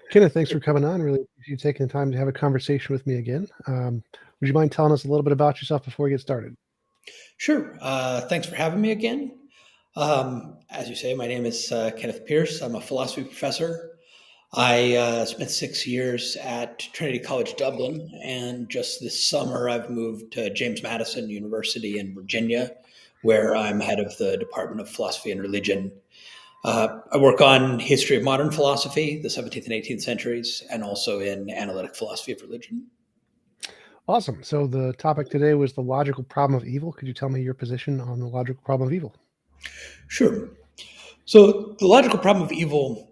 Kenneth, thanks for coming on. Really appreciate you taking the time to have a conversation with me again. Would you mind telling us a little bit about yourself before we get started? Sure. Thanks for having me again. As you say, my name is Kenneth Pearce. I'm a philosophy professor. I spent 6 years at Trinity College Dublin, and just this summer I've moved to James Madison University in Virginia, where I'm head of the Department of Philosophy and Religion. I work on history of modern philosophy, the 17th and 18th centuries, and also in analytic philosophy of religion. Awesome. So the topic today was the logical problem of evil. Could you tell me your position on the logical problem of evil? Sure. So the logical problem of evil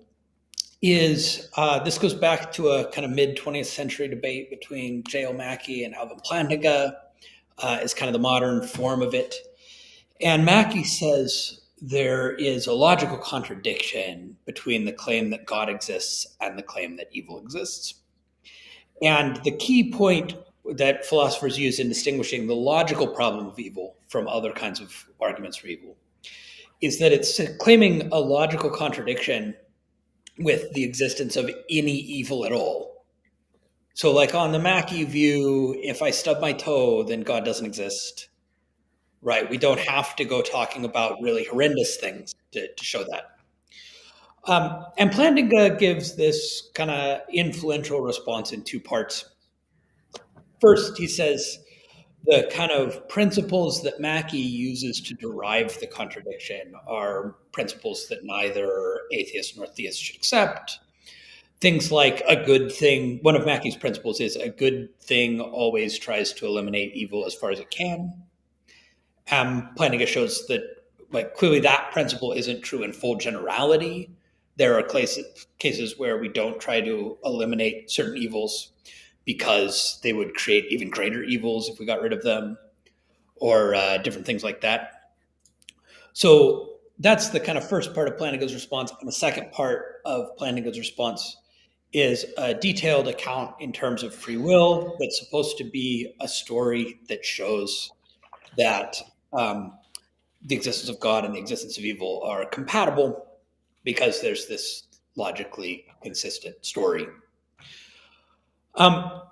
is this goes back to a kind of mid 20th century debate between J.L. Mackie and Alvin Plantinga. Is kind of the modern form of it. And Mackie says there is a logical contradiction between the claim that God exists and the claim that evil exists. And the key point that philosophers use in distinguishing the logical problem of evil from other kinds of arguments for evil is that it's claiming a logical contradiction with the existence of any evil at all. So, like on the Mackie view, if I stub my toe, then God doesn't exist, right? We don't have to go talking about really horrendous things to show that. And Plantinga gives this kind of influential response in two parts. First, he says the kind of principles that Mackie uses to derive the contradiction are principles that neither atheists nor theists should accept. Things like a good thing, one of Mackie's principles is a good thing always tries to eliminate evil as far as it can. Plantinga shows that clearly that principle isn't true in full generality. There are cases where we don't try to eliminate certain evils because they would create even greater evils if we got rid of them, or different things like that. So that's the kind of first part of Plantinga's response. And the second part of Plantinga's response is a detailed account in terms of free will that's supposed to be a story that shows that the existence of God and the existence of evil are compatible because there's this logically consistent story. Now,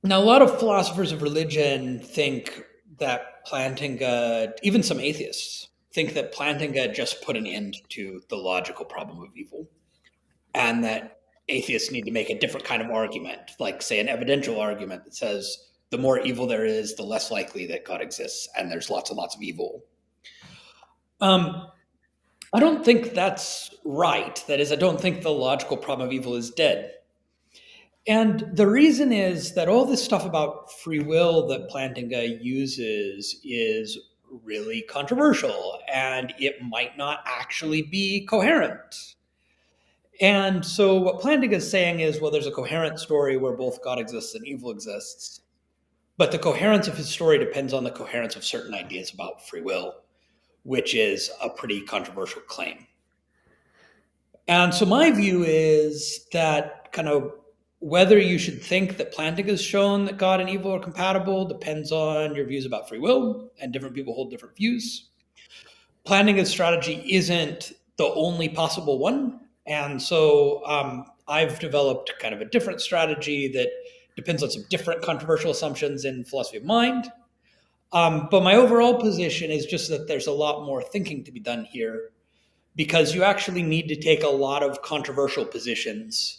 a lot of philosophers of religion think that Plantinga, even some atheists, think that Plantinga just put an end to the logical problem of evil, and that atheists need to make a different kind of argument, like, say, an evidential argument that says the more evil there is, the less likely that God exists, and there's lots and lots of evil. I don't think that's right. That is, I don't think the logical problem of evil is dead. And the reason is that all this stuff about free will that Plantinga uses is really controversial, and it might not actually be coherent. And so what Plantinga is saying is, well, there's a coherent story where both God exists and evil exists, but the coherence of his story depends on the coherence of certain ideas about free will, which is a pretty controversial claim. And so my view is that kind of whether you should think that Plantinga has shown that God and evil are compatible depends on your views about free will, and different people hold different views. Plantinga's strategy isn't the only possible one. And so I've developed kind of a different strategy that depends on some different controversial assumptions in philosophy of mind. But my overall position is just that there's a lot more thinking to be done here, because you actually need to take a lot of controversial positions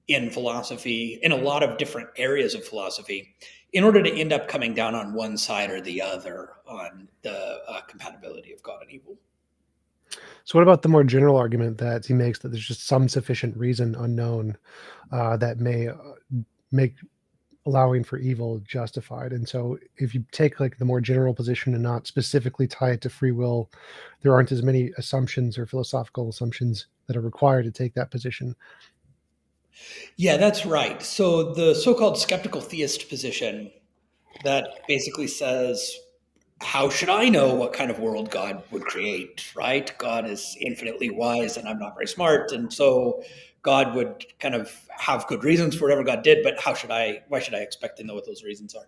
in philosophy, in a lot of different areas of philosophy, in order to end up coming down on one side or the other on the compatibility of God and evil. So what about the more general argument that he makes that there's just some sufficient reason unknown that may make allowing for evil justified? And so if you take like the more general position and not specifically tie it to free will, there aren't as many assumptions or philosophical assumptions that are required to take that position. Yeah, that's right. So the so-called skeptical theist position that basically says, how should I know what kind of world God would create, right? God is infinitely wise and I'm not very smart. And so God would kind of have good reasons for whatever God did, but why should I expect to know what those reasons are?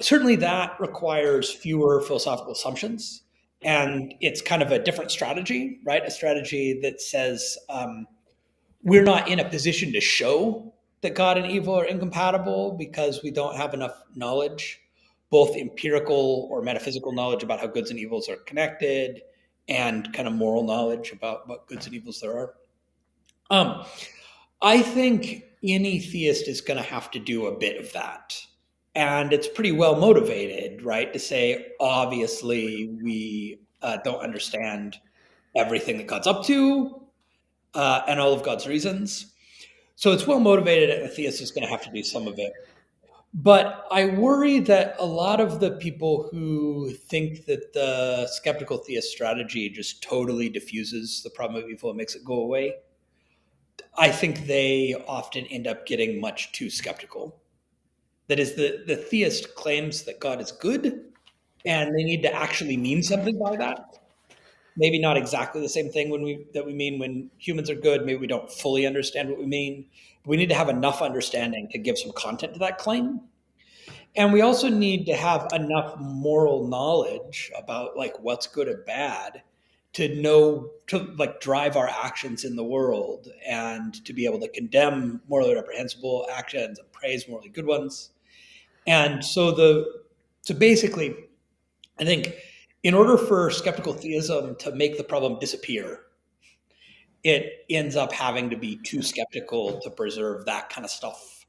Certainly, that requires fewer philosophical assumptions, and it's kind of a different strategy, right? A strategy that says we're not in a position to show that God and evil are incompatible because we don't have enough knowledge, both empirical or metaphysical knowledge about how goods and evils are connected, and kind of moral knowledge about what goods and evils there are. Um, I think any theist is going to have to do a bit of that. And it's pretty well motivated, right? To say, obviously, we don't understand everything that God's up to and all of God's reasons. So it's well motivated, and a theist is going to have to do some of it. But I worry that a lot of the people who think that the skeptical theist strategy just totally diffuses the problem of evil and makes it go away, I think they often end up getting much too skeptical. That is, the theist claims that God is good, and they need to actually mean something by that. Maybe not exactly the same thing that we mean when humans are good. Maybe we don't fully understand what we mean. But we need to have enough understanding to give some content to that claim. And we also need to have enough moral knowledge about like what's good or bad to know to like drive our actions in the world and to be able to condemn morally reprehensible actions and praise morally good ones. And so basically, I think in order for skeptical theism to make the problem disappear, it ends up having to be too skeptical to preserve that kind of stuff.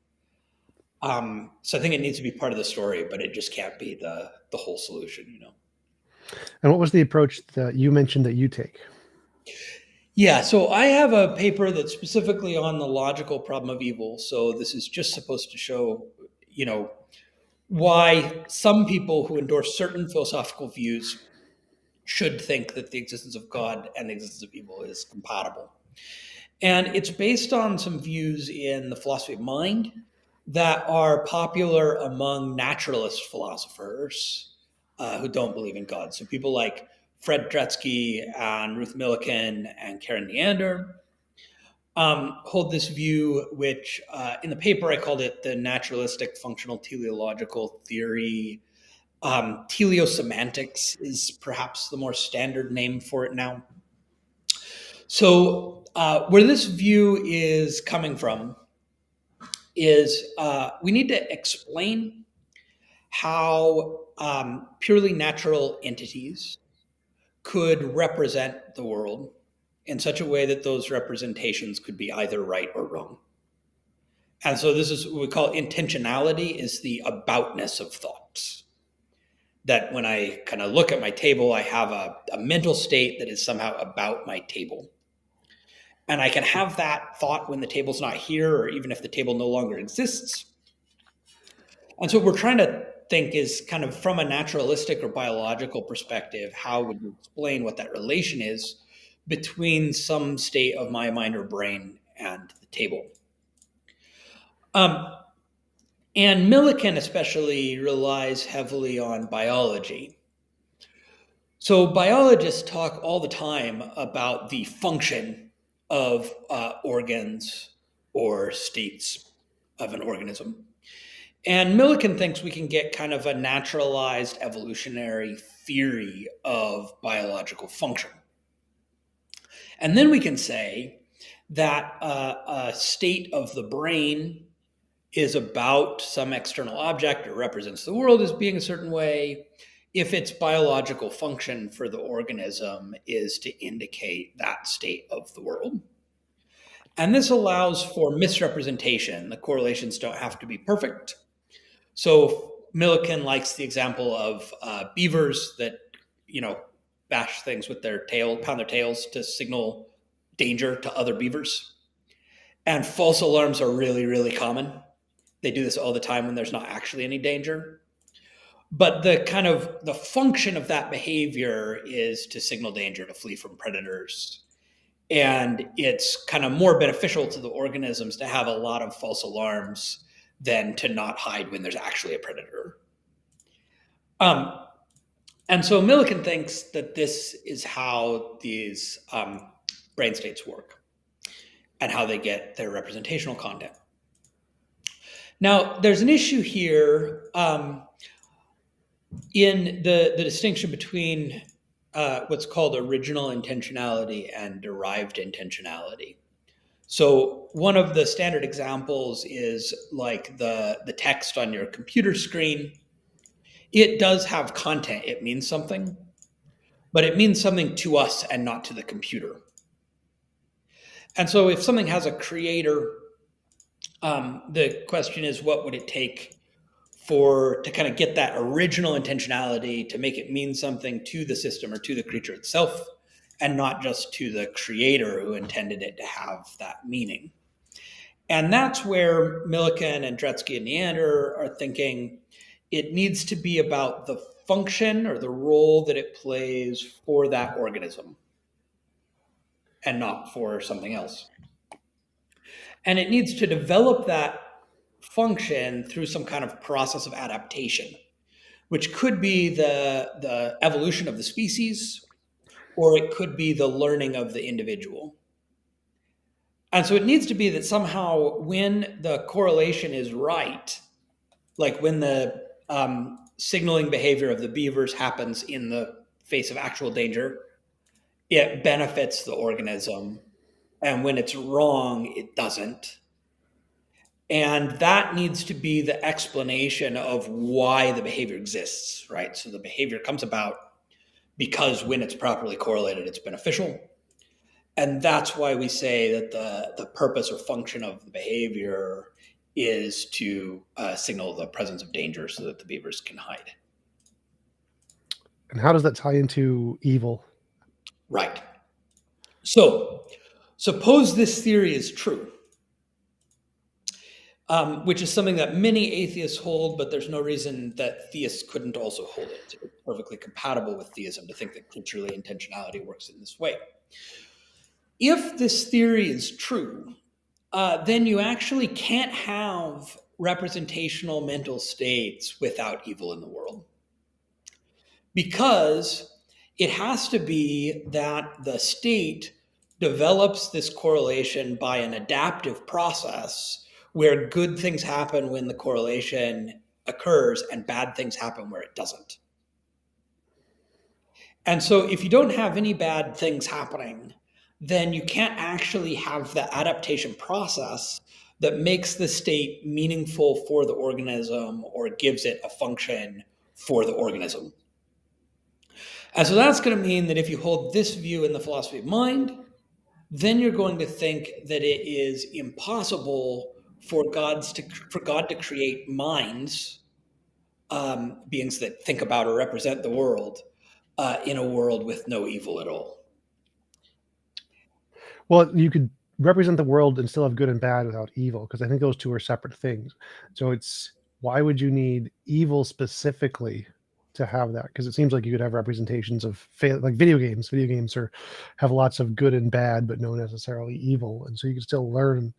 So I think it needs to be part of the story, but it just can't be the whole solution, you know. And what was the approach that you mentioned that you take? Yeah, so I have a paper that's specifically on the logical problem of evil. So this is just supposed to show, you know, why some people who endorse certain philosophical views should think that the existence of God and the existence of evil is compatible. And it's based on some views in the philosophy of mind that are popular among naturalist philosophers who don't believe in God. So people like Fred Dretsky and Ruth Millikan and Karen Neander hold this view, which in the paper I called it the naturalistic functional teleological theory. Teleosemantics is perhaps the more standard name for it now. So, where this view is coming from is we need to explain how purely natural entities could represent the world in such a way that those representations could be either right or wrong. And so this is what we call intentionality, is the aboutness of thoughts. That when I kind of look at my table, I have a mental state that is somehow about my table. And I can have that thought when the table's not here, or even if the table no longer exists. And so what we're trying to think is kind of from a naturalistic or biological perspective, how would you explain what that relation is between some state of my mind or brain and the table? Um, and Millikan especially relies heavily on biology. So biologists talk all the time about the function of organs or states of an organism. And Millikan thinks we can get kind of a naturalized evolutionary theory of biological function. And then we can say that a state of the brain is about some external object or represents the world as being a certain way if its biological function for the organism is to indicate that state of the world. And this allows for misrepresentation. The correlations don't have to be perfect. So Millikan likes the example of beavers that, you know, bash things with their tail, pound their tails to signal danger to other beavers. And false alarms are really, really common. They do this all the time when there's not actually any danger. But the kind of the function of that behavior is to signal danger, to flee from predators. And it's kind of more beneficial to the organisms to have a lot of false alarms than to not hide when there's actually a predator. Um, and so Millikan thinks that this is how these brain states work and how they get their representational content. Now, there's an issue here in the distinction between what's called original intentionality and derived intentionality. So one of the standard examples is like the text on your computer screen. It does have content. It means something, but it means something to us and not to the computer. And so if something has a creator, the question is, what would it take for to kind of get that original intentionality to make it mean something to the system or to the creature itself, and not just to the creator who intended it to have that meaning. And that's where Millikan and Dretsky and Neander are thinking it needs to be about the function or the role that it plays for that organism and not for something else. And it needs to develop that function through some kind of process of adaptation, which could be the evolution of the species, or it could be the learning of the individual. And so it needs to be that somehow when the correlation is right, like when the signaling behavior of the beavers happens in the face of actual danger, it benefits the organism. And when it's wrong, it doesn't. And that needs to be the explanation of why the behavior exists, right? So the behavior comes about because when it's properly correlated, it's beneficial. And that's why we say that the purpose or function of the behavior is to signal the presence of danger so that the beavers can hide. And how does that tie into evil? Right. So suppose this theory is true, which is something that many atheists hold, but there's no reason that theists couldn't also hold it. It's perfectly compatible with theism to think that creaturely intentionality works in this way. If this theory is true, then you actually can't have representational mental states without evil in the world. Because it has to be that the state develops this correlation by an adaptive process where good things happen when the correlation occurs and bad things happen where it doesn't. And so if you don't have any bad things happening, then you can't actually have the adaptation process that makes the state meaningful for the organism or gives it a function for the organism. And so that's going to mean that if you hold this view in the philosophy of mind, then you're going to think that it is impossible for God to create minds, beings that think about or represent the world, in a world with no evil at all. Well, you could represent the world and still have good and bad without evil, because I think those two are separate things. So it's, why would you need evil specifically to have that? Because it seems like you could have representations of like video games. Video games have lots of good and bad, but no necessarily evil, and so you can still learn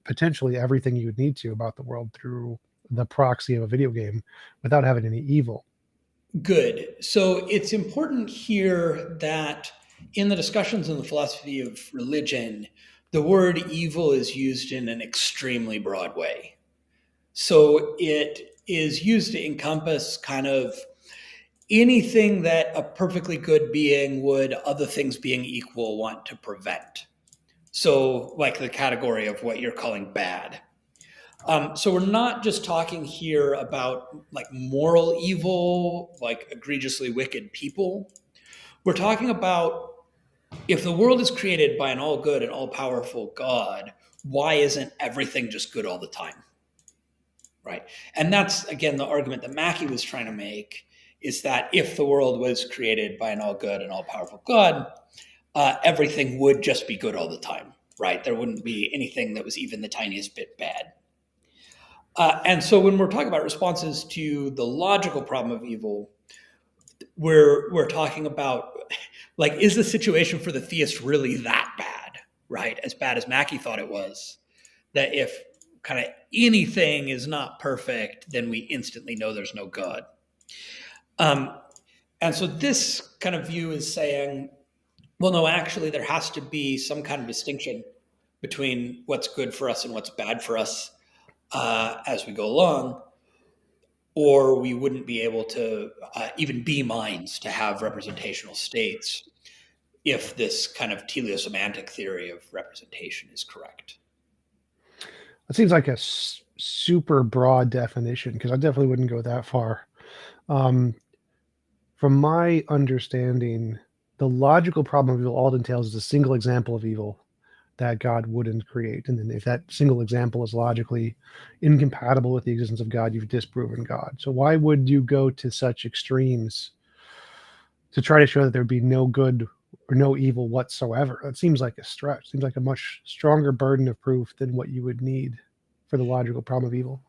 potentially everything you would need to about the world through the proxy of a video game without having any evil. Good. So it's important here that in the discussions in the philosophy of religion, the word evil is used in an extremely broad way. So it is used to encompass kind of anything that a perfectly good being would, other things being equal, want to prevent. So, like the category of what you're calling bad. So we're not just talking here about like moral evil, like egregiously wicked people. We're talking about if the world is created by an all good and all powerful God, why isn't everything just good all the time? Right. And that's, again, the argument that Mackey was trying to make, is that if the world was created by an all good and all powerful God, everything would just be good all the time. Right. There wouldn't be anything that was even the tiniest bit bad. And so when we're talking about responses to the logical problem of evil, we're talking about, like, is the situation for the theist really that bad, right? As bad as Mackey thought it was, that if kind of anything is not perfect, then we instantly know there's no God. And so this kind of view is saying, well, no, actually, there has to be some kind of distinction between what's good for us and what's bad for us. as we go along, or we wouldn't be able to even be minds to have representational states if this kind of teleosemantic theory of representation is correct. It seems like a super broad definition because I definitely wouldn't go that far. Um, from my understanding, the logical problem of evil all it entails is a single example of evil that God wouldn't create. And then if that single example is logically incompatible with the existence of God, you've disproven God. So why would you go to such extremes to try to show that there'd be no good or no evil whatsoever? That seems like a stretch. Seems like a much stronger burden of proof than what you would need for the logical problem of evil.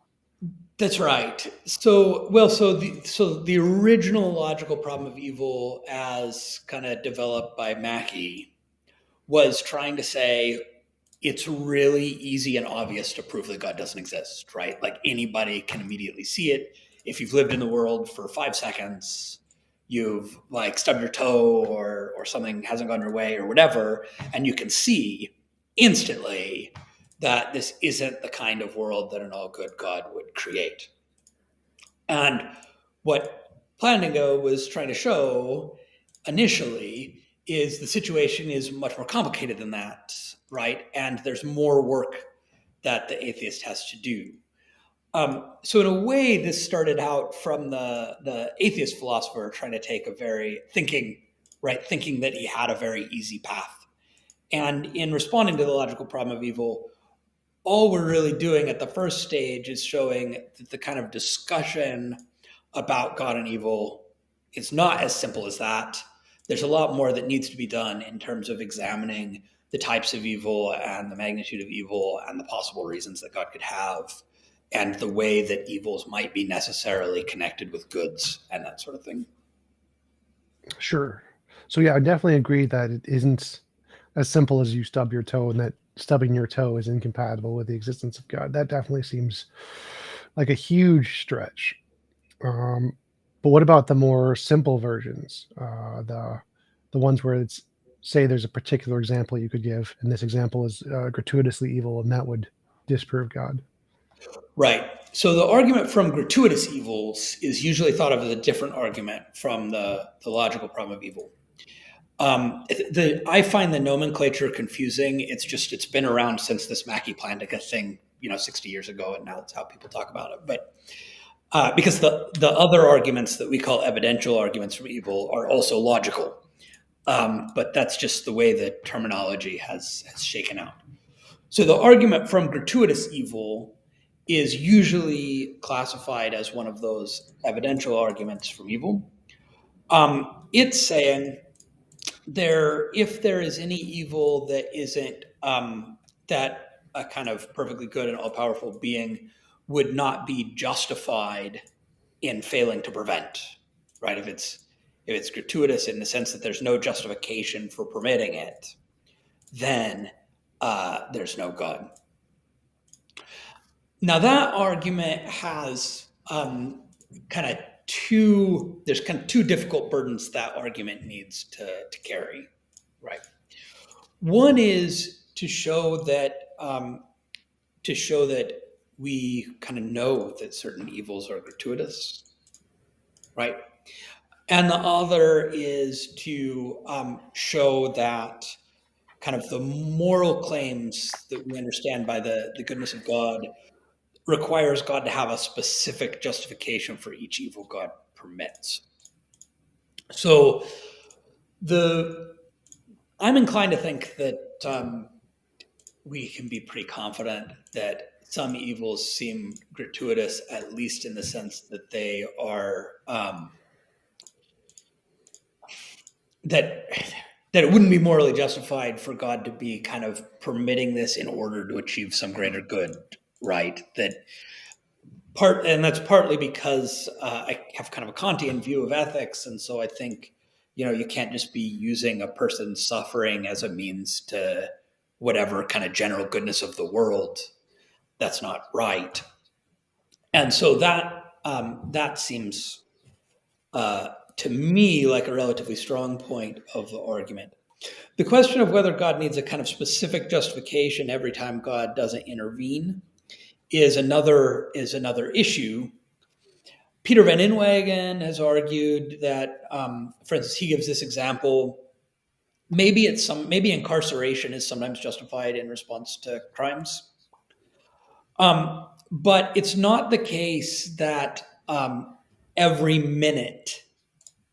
That's right. So the original logical problem of evil, as kind of developed by Mackey, was trying to say it's really easy and obvious to prove that God doesn't exist, right? Like anybody can immediately see it. If you've lived in the world for 5 seconds, you've like stubbed your toe or something hasn't gone your way or whatever, and you can see instantly that this isn't the kind of world that an all good God would create. And what Plantinga was trying to show initially is the situation is much more complicated than that, right? And there's more work that the atheist has to do. So in a way, this started out from the atheist philosopher trying to take a very thinking, right, thinking that he had a very easy path. And in responding to the logical problem of evil, all we're really doing at the first stage is showing that the kind of discussion about God and evil is not as simple as that. There's a lot more that needs to be done in terms of examining the types of evil and the magnitude of evil and the possible reasons that God could have and the way that evils might be necessarily connected with goods and that sort of thing. Sure. So yeah, I definitely agree that it isn't as simple as you stub your toe and that stubbing your toe is incompatible with the existence of God. That definitely seems like a huge stretch. Um, but what about the more simple versions? The ones where it's say there's a particular example you could give, and this example is gratuitously evil, and that would disprove God. Right. So the argument from gratuitous evils is usually thought of as a different argument from the logical problem of evil. I find the nomenclature confusing. It's been around since this Mackey Plantinga thing, 60 years ago, and now that's how people talk about it. But because the other arguments that we call evidential arguments from evil are also logical, but that's just the way the terminology has shaken out. So the argument from gratuitous evil is usually classified as one of those evidential arguments from evil. It's saying if there is any evil that isn't that a kind of perfectly good and all-powerful being would not be justified in failing to prevent, right? If it's gratuitous in the sense that there's no justification for permitting it, then there's no God. Now that argument has there's kind of two difficult burdens that argument needs to carry, right? One is to show that we kind of know that certain evils are gratuitous, right? And the other is to show that kind of the moral claims that we understand by the goodness of God requires God to have a specific justification for each evil God permits. So I'm inclined to think that we can be pretty confident that some evils seem gratuitous, at least in the sense that they are that it wouldn't be morally justified for God to be kind of permitting this in order to achieve some greater good, right? And that's partly because I have kind of a Kantian view of ethics, and so I think you can't just be using a person's suffering as a means to whatever kind of general goodness of the world. That's not right, and so that seems to me like a relatively strong point of the argument. The question of whether God needs a kind of specific justification every time God doesn't intervene is another issue. Peter Van Inwagen has argued that, for instance, he gives this example. Maybe incarceration is sometimes justified in response to crimes, but it's not the case that every minute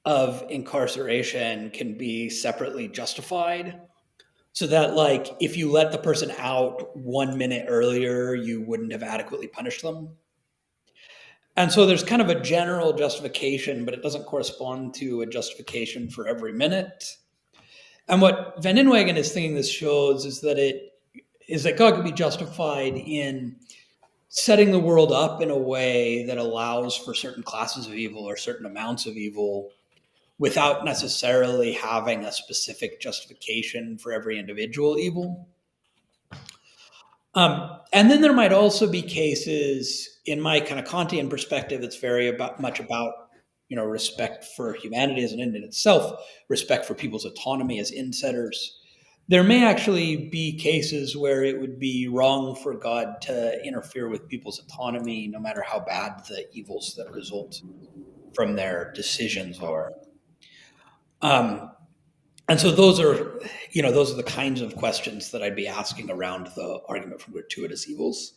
of incarceration can be separately justified. So that, like, if you let the person out 1 minute earlier, you wouldn't have adequately punished them. And so there's kind of a general justification, but it doesn't correspond to a justification for every minute. And what Van Inwagen is thinking this shows is that God can be justified in setting the world up in a way that allows for certain classes of evil or certain amounts of evil without necessarily having a specific justification for every individual evil. And then there might also be cases, in my kind of Kantian perspective, it's very much about respect for humanity as an end in itself, respect for people's autonomy as insetters. There may actually be cases where it would be wrong for God to interfere with people's autonomy, no matter how bad the evils that result from their decisions are. And so those are the kinds of questions that I'd be asking around the argument from gratuitous evils.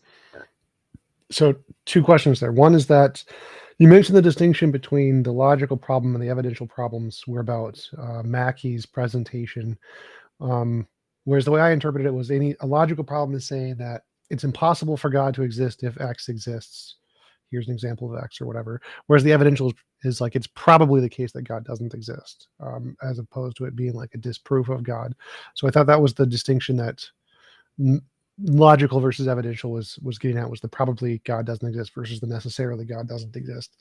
So 2 questions there. One is that you mentioned the distinction between the logical problem and the evidential problems were about Mackey's presentation. Whereas the way I interpreted it was a logical problem is saying that it's impossible for God to exist if X exists. Here's an example of X or whatever. Whereas the evidential is like it's probably the case that God doesn't exist, as opposed to it being like a disproof of God. So I thought that was the distinction that logical versus evidential was getting at, was the probably God doesn't exist versus the necessarily God doesn't exist.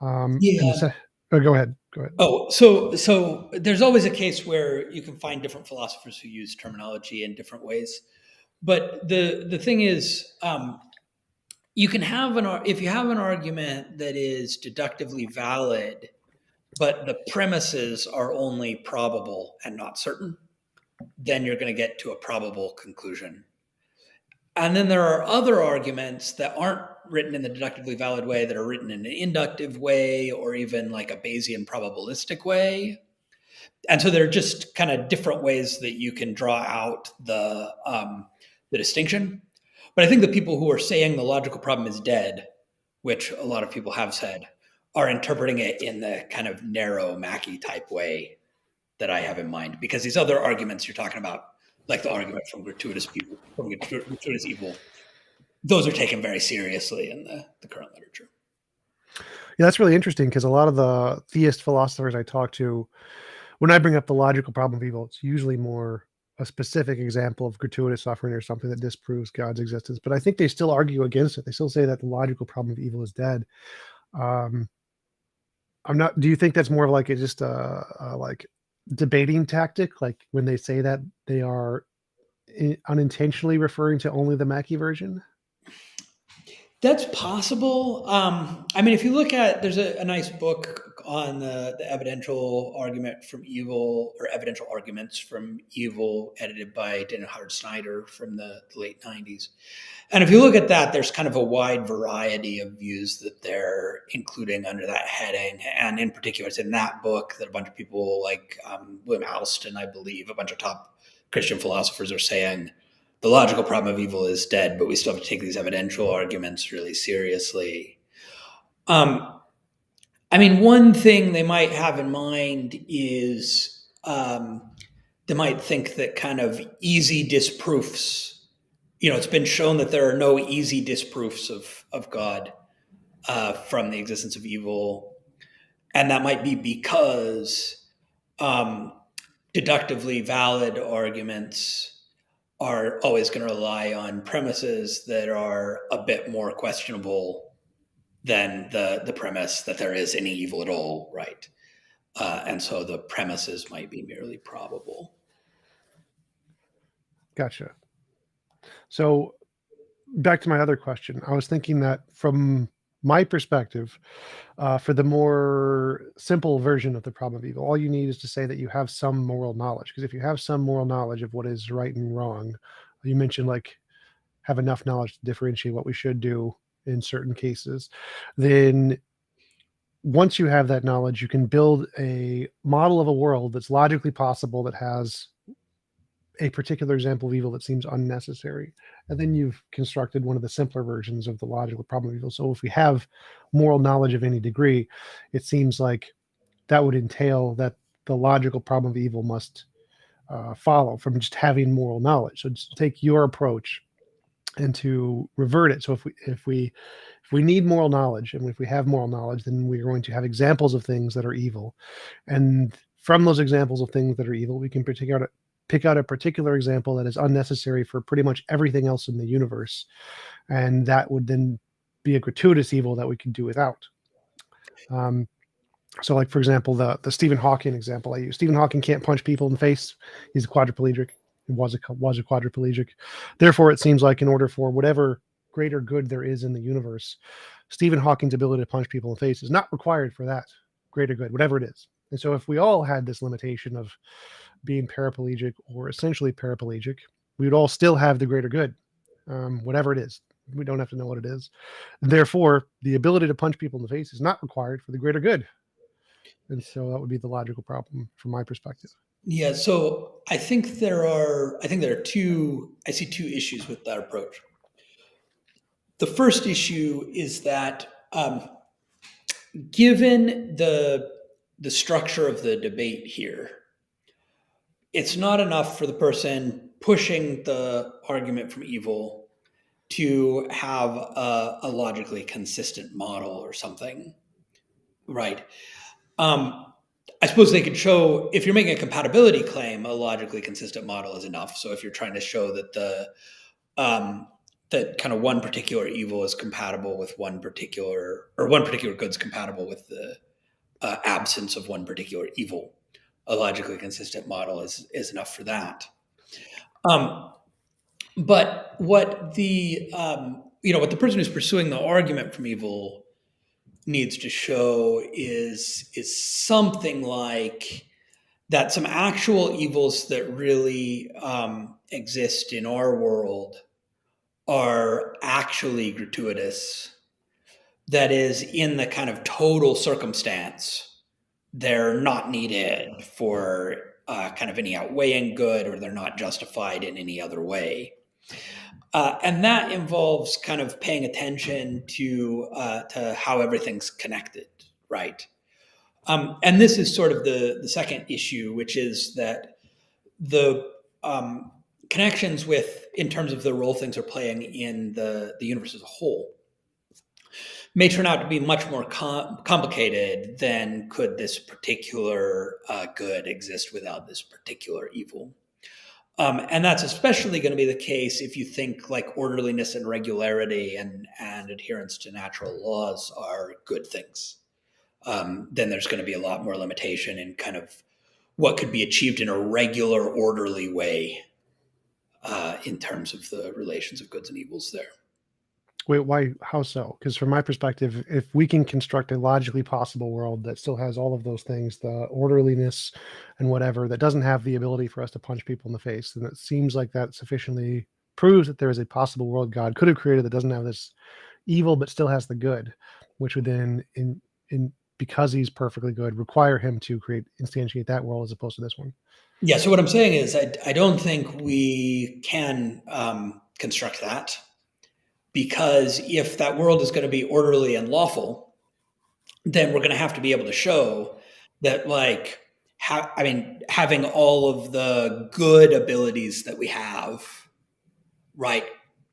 Yeah. Go ahead. Oh, so there's always a case where you can find different philosophers who use terminology in different ways. But the thing is, you can have if you have an argument that is deductively valid, but the premises are only probable and not certain, then you're going to get to a probable conclusion. And then there are other arguments that aren't written in the deductively valid way, that are written in an inductive way, or even like a Bayesian probabilistic way. And so there are just kind of different ways that you can draw out the distinction. But I think the people who are saying the logical problem is dead, which a lot of people have said, are interpreting it in the kind of narrow Mackey type way that I have in mind. Because these other arguments you're talking about, like the argument from gratuitous evil, those are taken very seriously in the current literature. Yeah, that's really interesting, because a lot of the theist philosophers I talk to, when I bring up the logical problem of evil, it's usually more a specific example of gratuitous suffering or something that disproves God's existence. But I think they still argue against it. They still say that the logical problem of evil is dead. Do you think that's more of like just a like debating tactic? Like when they say that, they are unintentionally referring to only the Mackey version? That's possible. I mean, if you look at, there's a nice book on the evidential argument from evil, or evidential arguments from evil, edited by Daniel Howard Snyder from the late 90s. And if you look at that, there's kind of a wide variety of views that they're including under that heading. And in particular, it's in that book that a bunch of people like William Alston, I believe, a bunch of top Christian philosophers are saying the logical problem of evil is dead, but we still have to take these evidential arguments really seriously. I mean, one thing they might have in mind is they might think that kind of easy disproofs, it's been shown that there are no easy disproofs of God from the existence of evil. And that might be because deductively valid arguments are always going to rely on premises that are a bit more questionable than the premise that there is any evil at all, right? And so the premises might be merely probable. Gotcha. So back to my other question, I was thinking that from my perspective, for the more simple version of the problem of evil, all you need is to say that you have some moral knowledge. Because if you have some moral knowledge of what is right and wrong, you mentioned like have enough knowledge to differentiate what we should do in certain cases, then once you have that knowledge, you can build a model of a world that's logically possible, that has a particular example of evil that seems unnecessary. And then you've constructed one of the simpler versions of the logical problem of evil. So if we have moral knowledge of any degree, it seems like that would entail that the logical problem of evil must follow from just having moral knowledge. So just take your approach and to revert it. So if we need moral knowledge, and if we have moral knowledge, then we're going to have examples of things that are evil, and from those examples of things that are evil, we can pick out a particular example that is unnecessary for pretty much everything else in the universe, and that would then be a gratuitous evil that we can do without. Um, so, like for example, the Stephen Hawking example I use. Stephen Hawking can't punch people in the face. He's a quadriplegic. He was a quadriplegic. Therefore, it seems like in order for whatever greater good there is in the universe, Stephen Hawking's ability to punch people in the face is not required for that greater good, whatever it is. And so, if we all had this limitation of being paraplegic or essentially paraplegic, we would all still have the greater good, whatever it is. We don't have to know what it is. Therefore, the ability to punch people in the face is not required for the greater good. And so that would be the logical problem from my perspective. Yeah, so I think there are two I see two issues with that approach. The first issue is that given the structure of the debate here, it's not enough for the person pushing the argument from evil to have a logically consistent model or something, right? Um, I suppose they could show, if you're making a compatibility claim, a logically consistent model is enough. So if you're trying to show that that kind of one particular evil is compatible with one particular, or one particular good's compatible with the absence of one particular evil, a logically consistent model is enough for that. Um, but what the person who's pursuing the argument from evil needs to show is something like that some actual evils that really exist in our world are actually gratuitous. That is, in the kind of total circumstance, they're not needed for kind of any outweighing good, or they're not justified in any other way. And that involves kind of paying attention to how everything's connected, right? And this is sort of the second issue, which is that the connections with, in terms of the role things are playing in the universe as a whole, may turn out to be much more complicated than could this particular good exist without this particular evil. And that's especially going to be the case if you think like orderliness and regularity and adherence to natural laws are good things. Then there's going to be a lot more limitation in kind of what could be achieved in a regular, orderly way in terms of the relations of goods and evils there. Wait, why? How so? Because from my perspective, if we can construct a logically possible world that still has all of those things, the orderliness and whatever, that doesn't have the ability for us to punch people in the face, then it seems like that sufficiently proves that there is a possible world God could have created that doesn't have this evil but still has the good, which would then, in because he's perfectly good, require him to instantiate that world as opposed to this one. Yeah. So what I'm saying is, I don't think we can construct that, because if that world is going to be orderly and lawful, then we're going to have to be able to show that, like, having all of the good abilities that we have, right,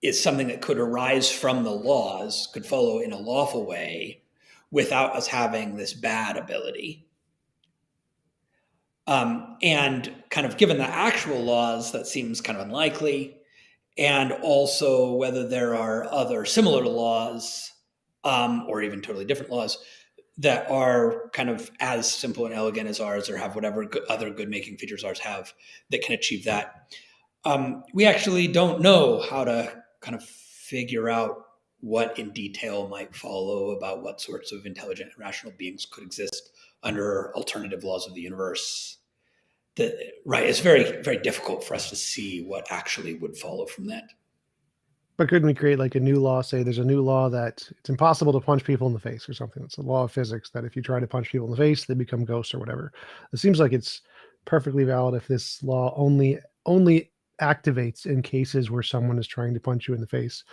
is something that could arise from the laws, could follow in a lawful way without us having this bad ability. And kind of given the actual laws, that seems kind of unlikely. And also whether there are other similar laws, or even totally different laws, that are kind of as simple and elegant as ours, or have whatever other good making features ours have that can achieve that. We actually don't know how to kind of figure out what in detail might follow about what sorts of intelligent and rational beings could exist under alternative laws of the universe. Right, it's very, very difficult for us to see what actually would follow from that. But couldn't we create like a new law? Say there's a new law that it's impossible to punch people in the face or something. It's a law of physics that if you try to punch people in the face, they become ghosts or whatever. It seems like it's perfectly valid if this law only activates in cases where someone is trying to punch you in the face.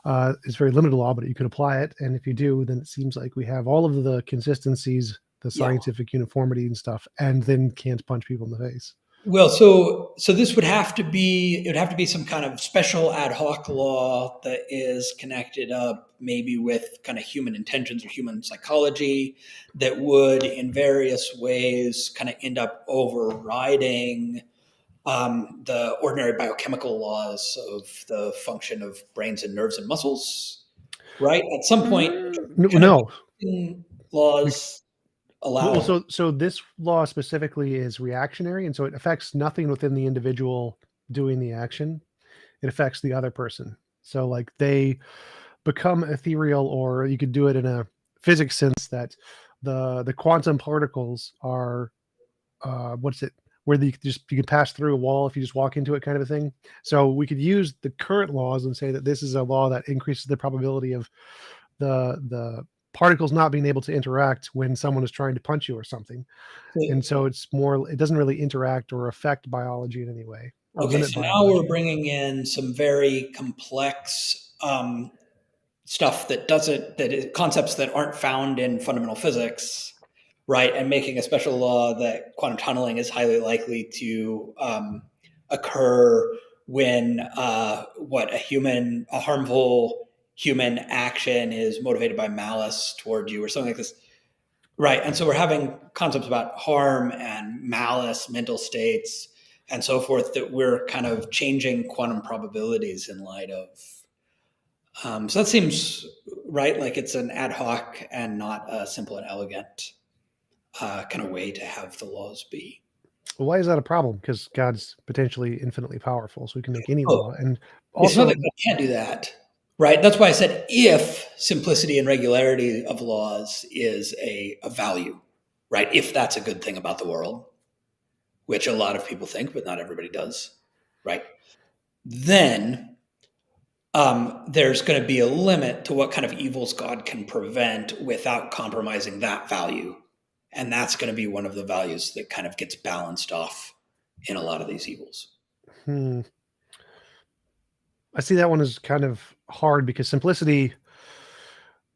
It's very limited law, but you could apply it. And if you do, then it seems like we have all of the consistencies, the Yeah. scientific uniformity and stuff, and then can't punch people in the face. Well, so this would have to be, it would have to be some kind of special ad hoc law that is connected up maybe with kind of human intentions or human psychology that would in various ways kind of end up overriding the ordinary biochemical laws of the function of brains and nerves and muscles, right? At some point, kind of No, we laws well, allow. so this law specifically is reactionary, and so it affects nothing within the individual doing the action. It affects the other person. So like they become ethereal, or you could do it in a physics sense that the quantum particles are what's it where you can pass through a wall if you just walk into it kind of a thing. So we could use the current laws and say that this is a law that increases the probability of the particles not being able to interact when someone is trying to punch you or something. And so it doesn't really interact or affect biology in any way or Okay, limit so now we're biology. bringing in some very complex stuff that doesn't that is concepts that aren't found in fundamental physics, right? And making a special law that quantum tunneling is highly likely to occur when a harmful human action is motivated by malice toward you or something like this. Right. And so we're having concepts about harm and malice, mental states, and so forth that we're kind of changing quantum probabilities in light of. So that seems right, like it's an ad hoc and not a simple and elegant kind of way to have the laws be. Well, why is that a problem? Because God's potentially infinitely powerful, so he can make any Oh, law. And it's not that also, God can't do that, right? That's why I said if simplicity and regularity of laws is a value, right? If that's a good thing about the world, which a lot of people think, but not everybody does, right? Then there's going to be a limit to what kind of evils God can prevent without compromising that value. And that's going to be one of the values that kind of gets balanced off in a lot of these evils. hmm, I see that one as kind of hard because simplicity,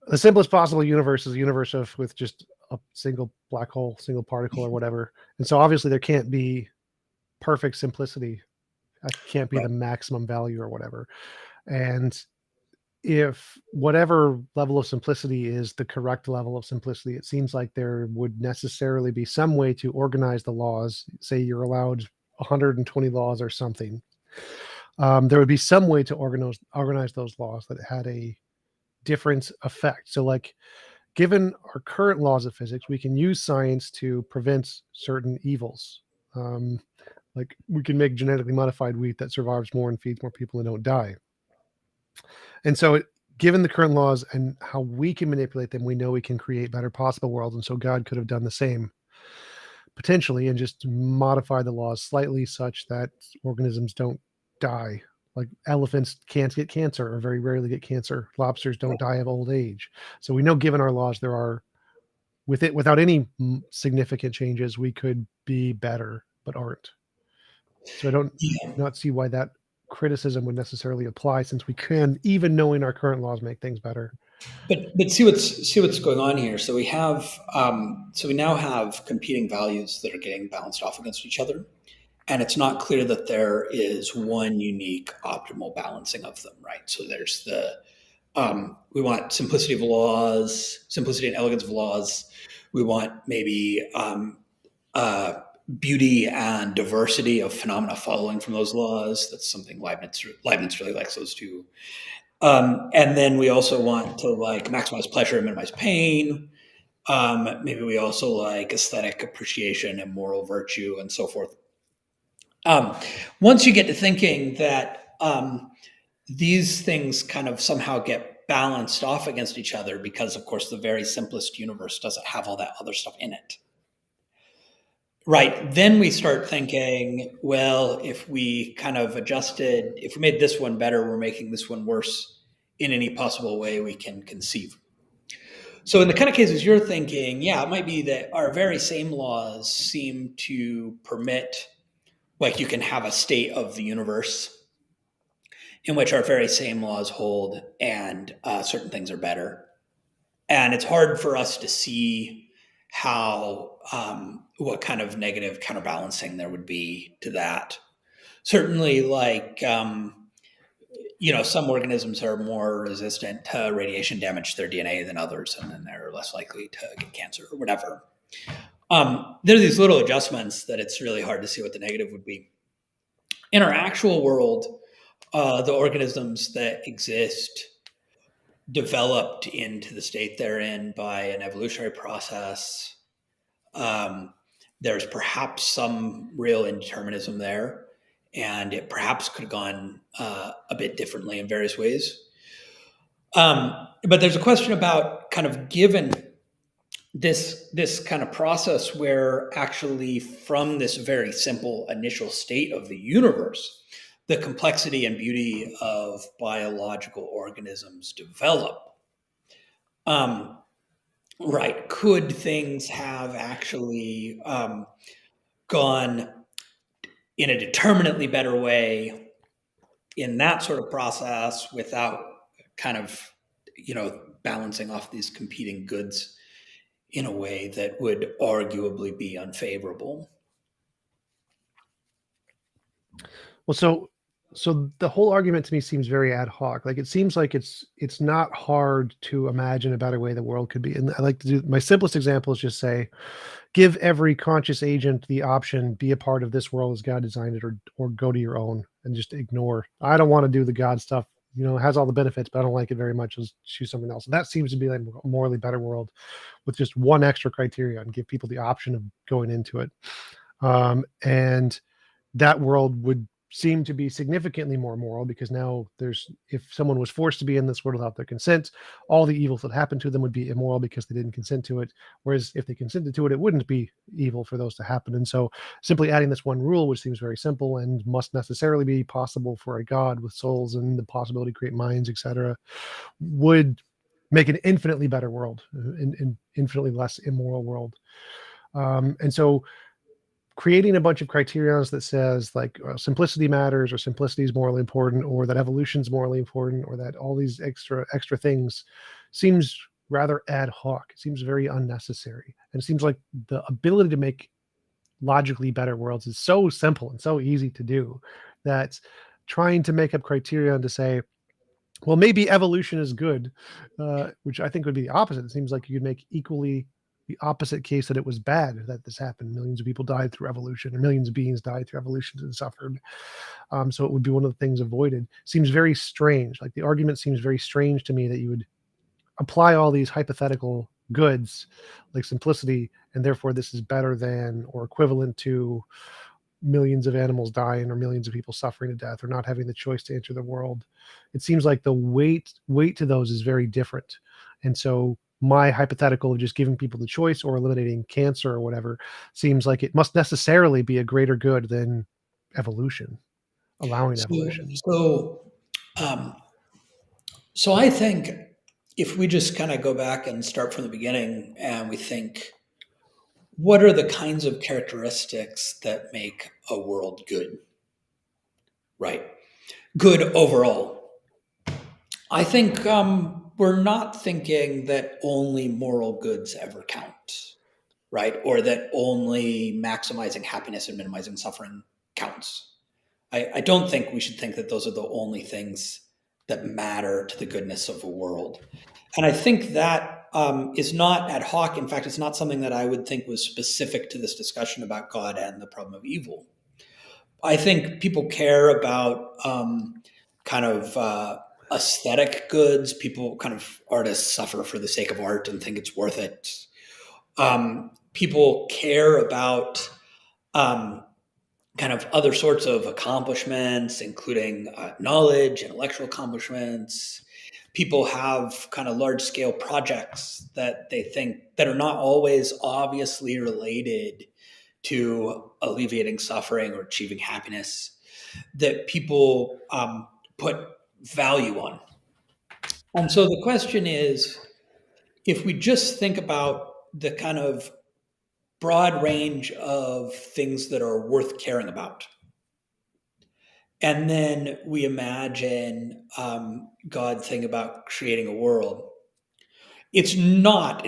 the simplest possible universe is a universe of with just a single black hole, single particle, or whatever. And so obviously there can't be perfect simplicity. That can't be Right. the maximum value or whatever. And if whatever level of simplicity is the correct level of simplicity, it seems like there would necessarily be some way to organize the laws. Say you're allowed 120 laws or something. There would be some way to organize those laws that had a different effect. So, like, given our current laws of physics, we can use science to prevent certain evils. Um, like, we can make genetically modified wheat that survives more and feeds more people and don't die. And so, given the current laws and how we can manipulate them, we know we can create better possible worlds. And so, God could have done the same potentially and just modify the laws slightly such that organisms don't die. Like elephants can't get cancer or very rarely get cancer. Lobsters don't die of old age. So we know, given our laws, there are without any significant changes, we could be better, but aren't. So I don't Yeah. not see why that criticism would necessarily apply, since we can, even knowing our current laws, make things better. But see what's going on here. So we now have competing values that are getting balanced off against each other, and it's not clear that there is one unique optimal balancing of them, right? So there's the we want simplicity of laws, simplicity and elegance of laws. We want maybe uh, beauty and diversity of phenomena following from those laws. That's something Leibniz really likes those two. And then we also want to like maximize pleasure and minimize pain. Maybe we also like aesthetic appreciation and moral virtue and so forth. Um, Once you get to thinking that these things kind of somehow get balanced off against each other because, of course, the very simplest universe doesn't have all that other stuff in it. Right. Then we start thinking, well, if we kind of adjusted, if we made this one better, we're making this one worse in any possible way we can conceive. So, in the kind of cases you're thinking, yeah, it might be that our very same laws seem to permit, like, you can have a state of the universe in which our very same laws hold and certain things are better. And it's hard for us to see how what kind of negative counterbalancing there would be to that. Certainly, like some organisms are more resistant to radiation damage to their DNA than others, and then they're less likely to get cancer or whatever. There are these little adjustments that it's really hard to see what the negative would be. In our actual world, the organisms that exist developed into the state they're in by an evolutionary process. Um, there's perhaps some real indeterminism there, and it perhaps could have gone a bit differently in various ways. But there's a question about kind of given this kind of process where actually from this very simple initial state of the universe, the complexity and beauty of biological organisms develop. Um, right. Could things have actually gone in a determinately better way in that sort of process without kind of, balancing off these competing goods in a way that would arguably be unfavorable? Well, so the whole argument to me seems very ad hoc. Like it seems like it's not hard to imagine a better way the world could be. And I like to do my simplest example is just say, give every conscious agent the option, be a part of this world as God designed it, or go to your own and just ignore. I don't want to do the God stuff. It has all the benefits, but I don't like it very much. Let's choose something else. And that seems to be like a morally better world with just one extra criteria and give people the option of going into it. And that world would seem to be significantly more moral because now if someone was forced to be in this world without their consent, all the evils that happened to them would be immoral because they didn't consent to it. Whereas if they consented to it, it wouldn't be evil for those to happen. And so simply adding this one rule, which seems very simple and must necessarily be possible for a God with souls and the possibility to create minds, etc., would make an infinitely better world, an infinitely less immoral world. And so creating a bunch of criterions that says like simplicity matters or simplicity is morally important or that evolution is morally important or that all these extra things seems rather ad hoc. It seems very unnecessary. And it seems like the ability to make logically better worlds is so simple and so easy to do that trying to make up criterion to say, well, maybe evolution is good, which I think would be the opposite. It seems like you could make equally the opposite case that it was bad that this happened. Millions of people died through evolution, or millions of beings died through evolution and suffered. So it would be one of the things avoided. Seems very strange. Like the argument seems very strange to me that you would apply all these hypothetical goods like simplicity, and therefore this is better than or equivalent to millions of animals dying or millions of people suffering to death or not having the choice to enter the world. It seems like the weight to those is very different. And so my hypothetical of just giving people the choice or eliminating cancer or whatever seems like it must necessarily be a greater good than evolution, allowing So, evolution. so, um, so I think if we just kind of go back and start from the beginning and we think, what are the kinds of characteristics that make a world good? Right. Good overall. I think we're not thinking that only moral goods ever count, right? Or that only maximizing happiness and minimizing suffering counts. I don't think we should think that those are the only things that matter to the goodness of a world. And I think that is not ad hoc. In fact, it's not something that I would think was specific to this discussion about God and the problem of evil. I think people care about kind of aesthetic goods. People kind of artists suffer for the sake of art and think it's worth it. People care about um, kind of other sorts of accomplishments, including knowledge, intellectual accomplishments. People have kind of large scale projects that they think that are not always obviously related to alleviating suffering or achieving happiness that people put value on. And so the question is, if we just think about the kind of broad range of things that are worth caring about, and then we imagine God thinking about creating a world, it's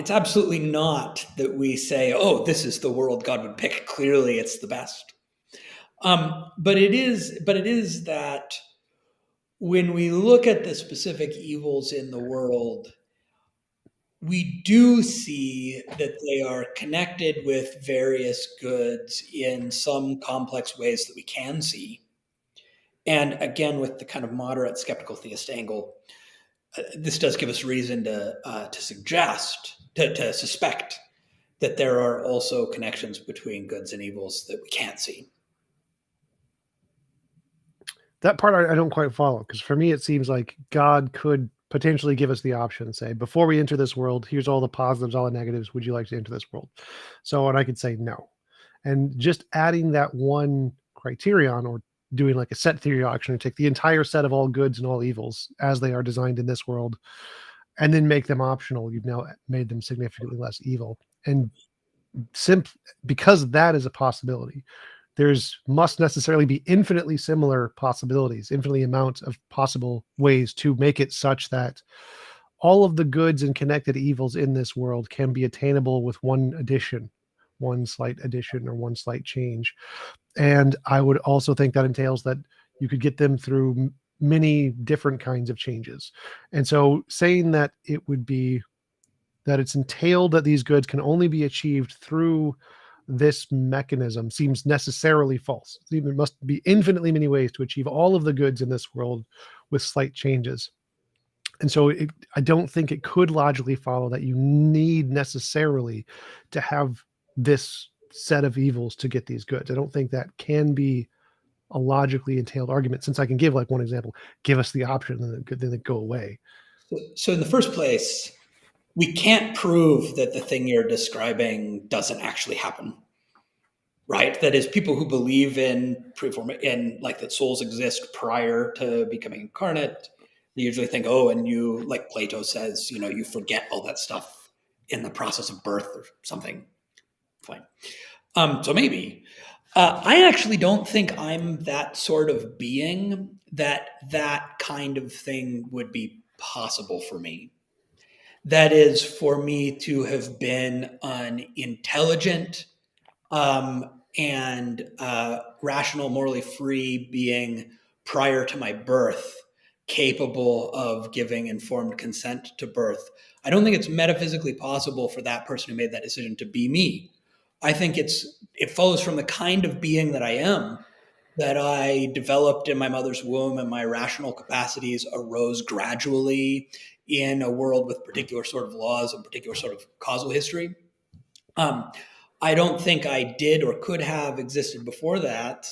absolutely not that we say, oh, this is the world God would pick. Clearly, it's the best. But it is that when we look at the specific evils in the world, we do see that they are connected with various goods in some complex ways that we can see. And again, with the kind of moderate skeptical theist angle, this does give us reason to suggest, to suspect that there are also connections between goods and evils that we can't see. That part I don't quite follow, because for me it seems like God could potentially give us the option, say, before we enter this world, here's all the positives, all the negatives. Would you like to enter this world? So, and I could say no. And just adding that one criterion, or doing like a set theory auction and take the entire set of all goods and all evils as they are designed in this world and then make them optional, you've now made them significantly less evil. And because that is a possibility, there's must necessarily be infinitely similar possibilities, infinitely amount of possible ways to make it such that all of the goods and connected evils in this world can be attainable with one addition, one slight addition, or one slight change. And I would also think that entails that you could get them through many different kinds of changes. And so saying that it would be that it's entailed that these goods can only be achieved through this mechanism seems necessarily false. There must be infinitely many ways to achieve all of the goods in this world with slight changes. And so I don't think it could logically follow that you need necessarily to have this set of evils to get these goods. I don't think that can be a logically entailed argument, since I can give like one example, give us the option and then they go away. So in the first place, we can't prove that the thing you're describing doesn't actually happen, right? That is, people who believe in in like that souls exist prior to becoming incarnate, they usually think, oh, and you, like Plato says, you forget all that stuff in the process of birth or something. Fine. So maybe. I actually don't think I'm that sort of being that kind of thing would be possible for me. That is, for me to have been an intelligent and rational, morally free being prior to my birth, capable of giving informed consent to birth. I don't think it's metaphysically possible for that person who made that decision to be me. I think it follows from the kind of being that I am, that I developed in my mother's womb, and my rational capacities arose gradually in a world with particular sort of laws and particular sort of causal history. Um, I don't think I did or could have existed before that.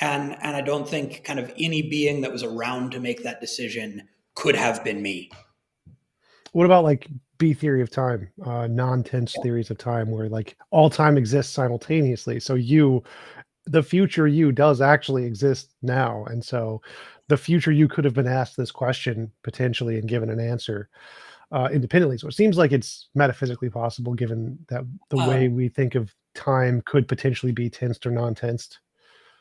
And I don't think kind of any being that was around to make that decision could have been me. What about like B theory of time, non-tense theories of time, where like all time exists simultaneously? So the future you does actually exist now, and so the future you could have been asked this question potentially and given an answer independently. So it seems like it's metaphysically possible, given that the way Um, we think of time could potentially be tensed or non-tensed.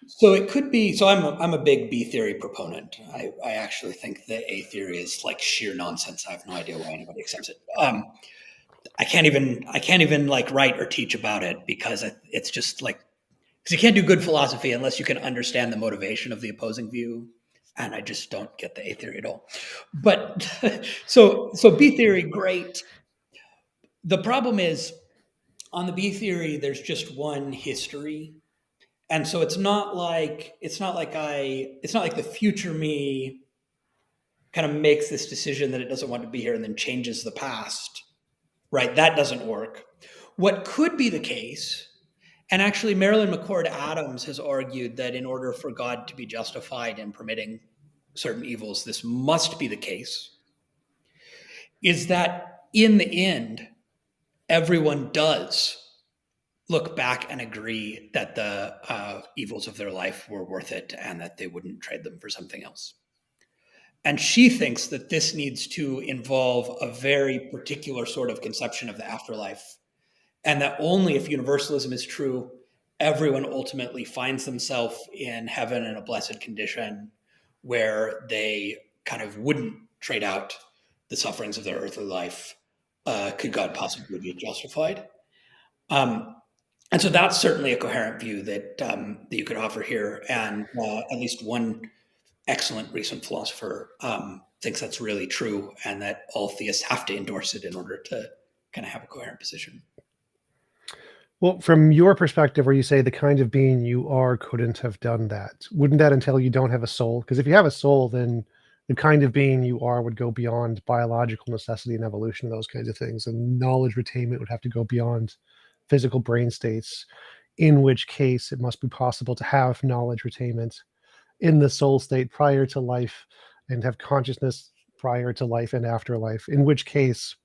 so it could be. So I'm a big B theory proponent. I actually think that A theory is like sheer nonsense. I have no idea why anybody accepts it. I can't even like write or teach about it because it's just like, because you can't do good philosophy unless you can understand the motivation of the opposing view, and I just don't get the A theory at all. But so B theory, great. The problem is, on the B theory, there's just one history, and so it's not like the future me kind of makes this decision that it doesn't want to be here and then changes the past, right? That doesn't work. What could be the case, and actually Marilyn McCord Adams has argued that in order for God to be justified in permitting certain evils, this must be the case, is that in the end, everyone does look back and agree that the evils of their life were worth it and that they wouldn't trade them for something else. And she thinks that this needs to involve a very particular sort of conception of the afterlife, and that only if universalism is true, everyone ultimately finds themselves in heaven in a blessed condition where they kind of wouldn't trade out the sufferings of their earthly life. Could God possibly be justified? Um, and so that's certainly a coherent view that you could offer here. And at least one excellent recent philosopher thinks that's really true, and that all theists have to endorse it in order to kind of have a coherent position. Well, from your perspective, where you say the kind of being you are couldn't have done that, wouldn't that entail you don't have a soul? Because if you have a soul, then the kind of being you are would go beyond biological necessity and evolution and those kinds of things. And knowledge retainment would have to go beyond physical brain states, in which case it must be possible to have knowledge retainment in the soul state prior to life and have consciousness prior to life and afterlife, in which case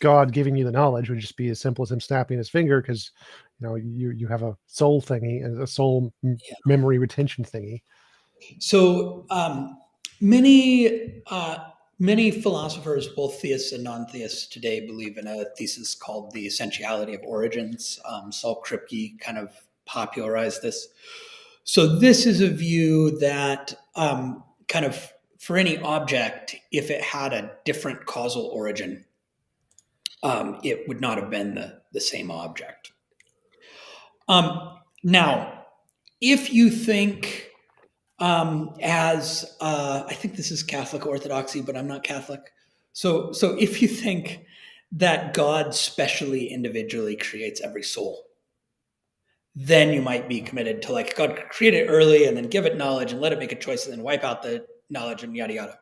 God giving you the knowledge would just be as simple as him snapping his finger, because you have a soul thingy and a soul Yeah. memory retention thingy. So many philosophers, both theists and non-theists today, believe in a thesis called the essentiality of origins. Saul Kripke kind of popularized this. So this is a view that kind of for any object, if it had a different causal origin, it would not have been the same object. Now, if you think as I think this is Catholic orthodoxy, but I'm not Catholic. So if you think that God specially individually creates every soul, then you might be committed to like God create it early and then give it knowledge and let it make a choice and then wipe out the knowledge and yada yada.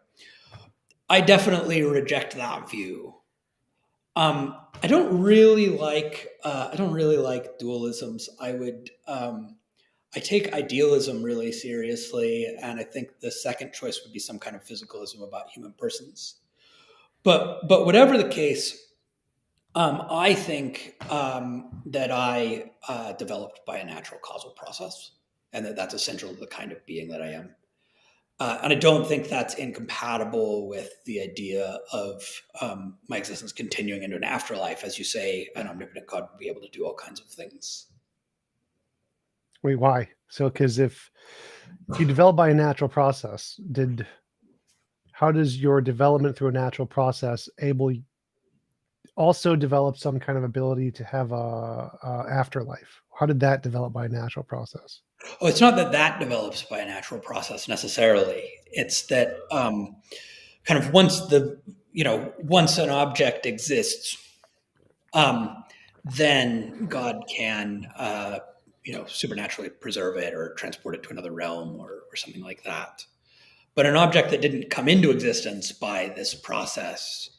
I definitely reject that view. I don't really like dualisms. I take idealism really seriously, and I think the second choice would be some kind of physicalism about human persons. But whatever the case, I think that I developed by a natural causal process, and that's essential to the kind of being that I am. And I don't think that's incompatible with the idea of my existence continuing into an afterlife. As you say, an omnipotent God would be able to do all kinds of things. Wait, why? So, because if you develop by a natural process, how does your development through a natural process able also develop some kind of ability to have a afterlife? How did that develop by a natural process? Oh, it's not that that develops by a natural process necessarily. It's that kind of once an object exists, um, then God can supernaturally preserve it or transport it to another realm or something like that. But an object that didn't come into existence by this process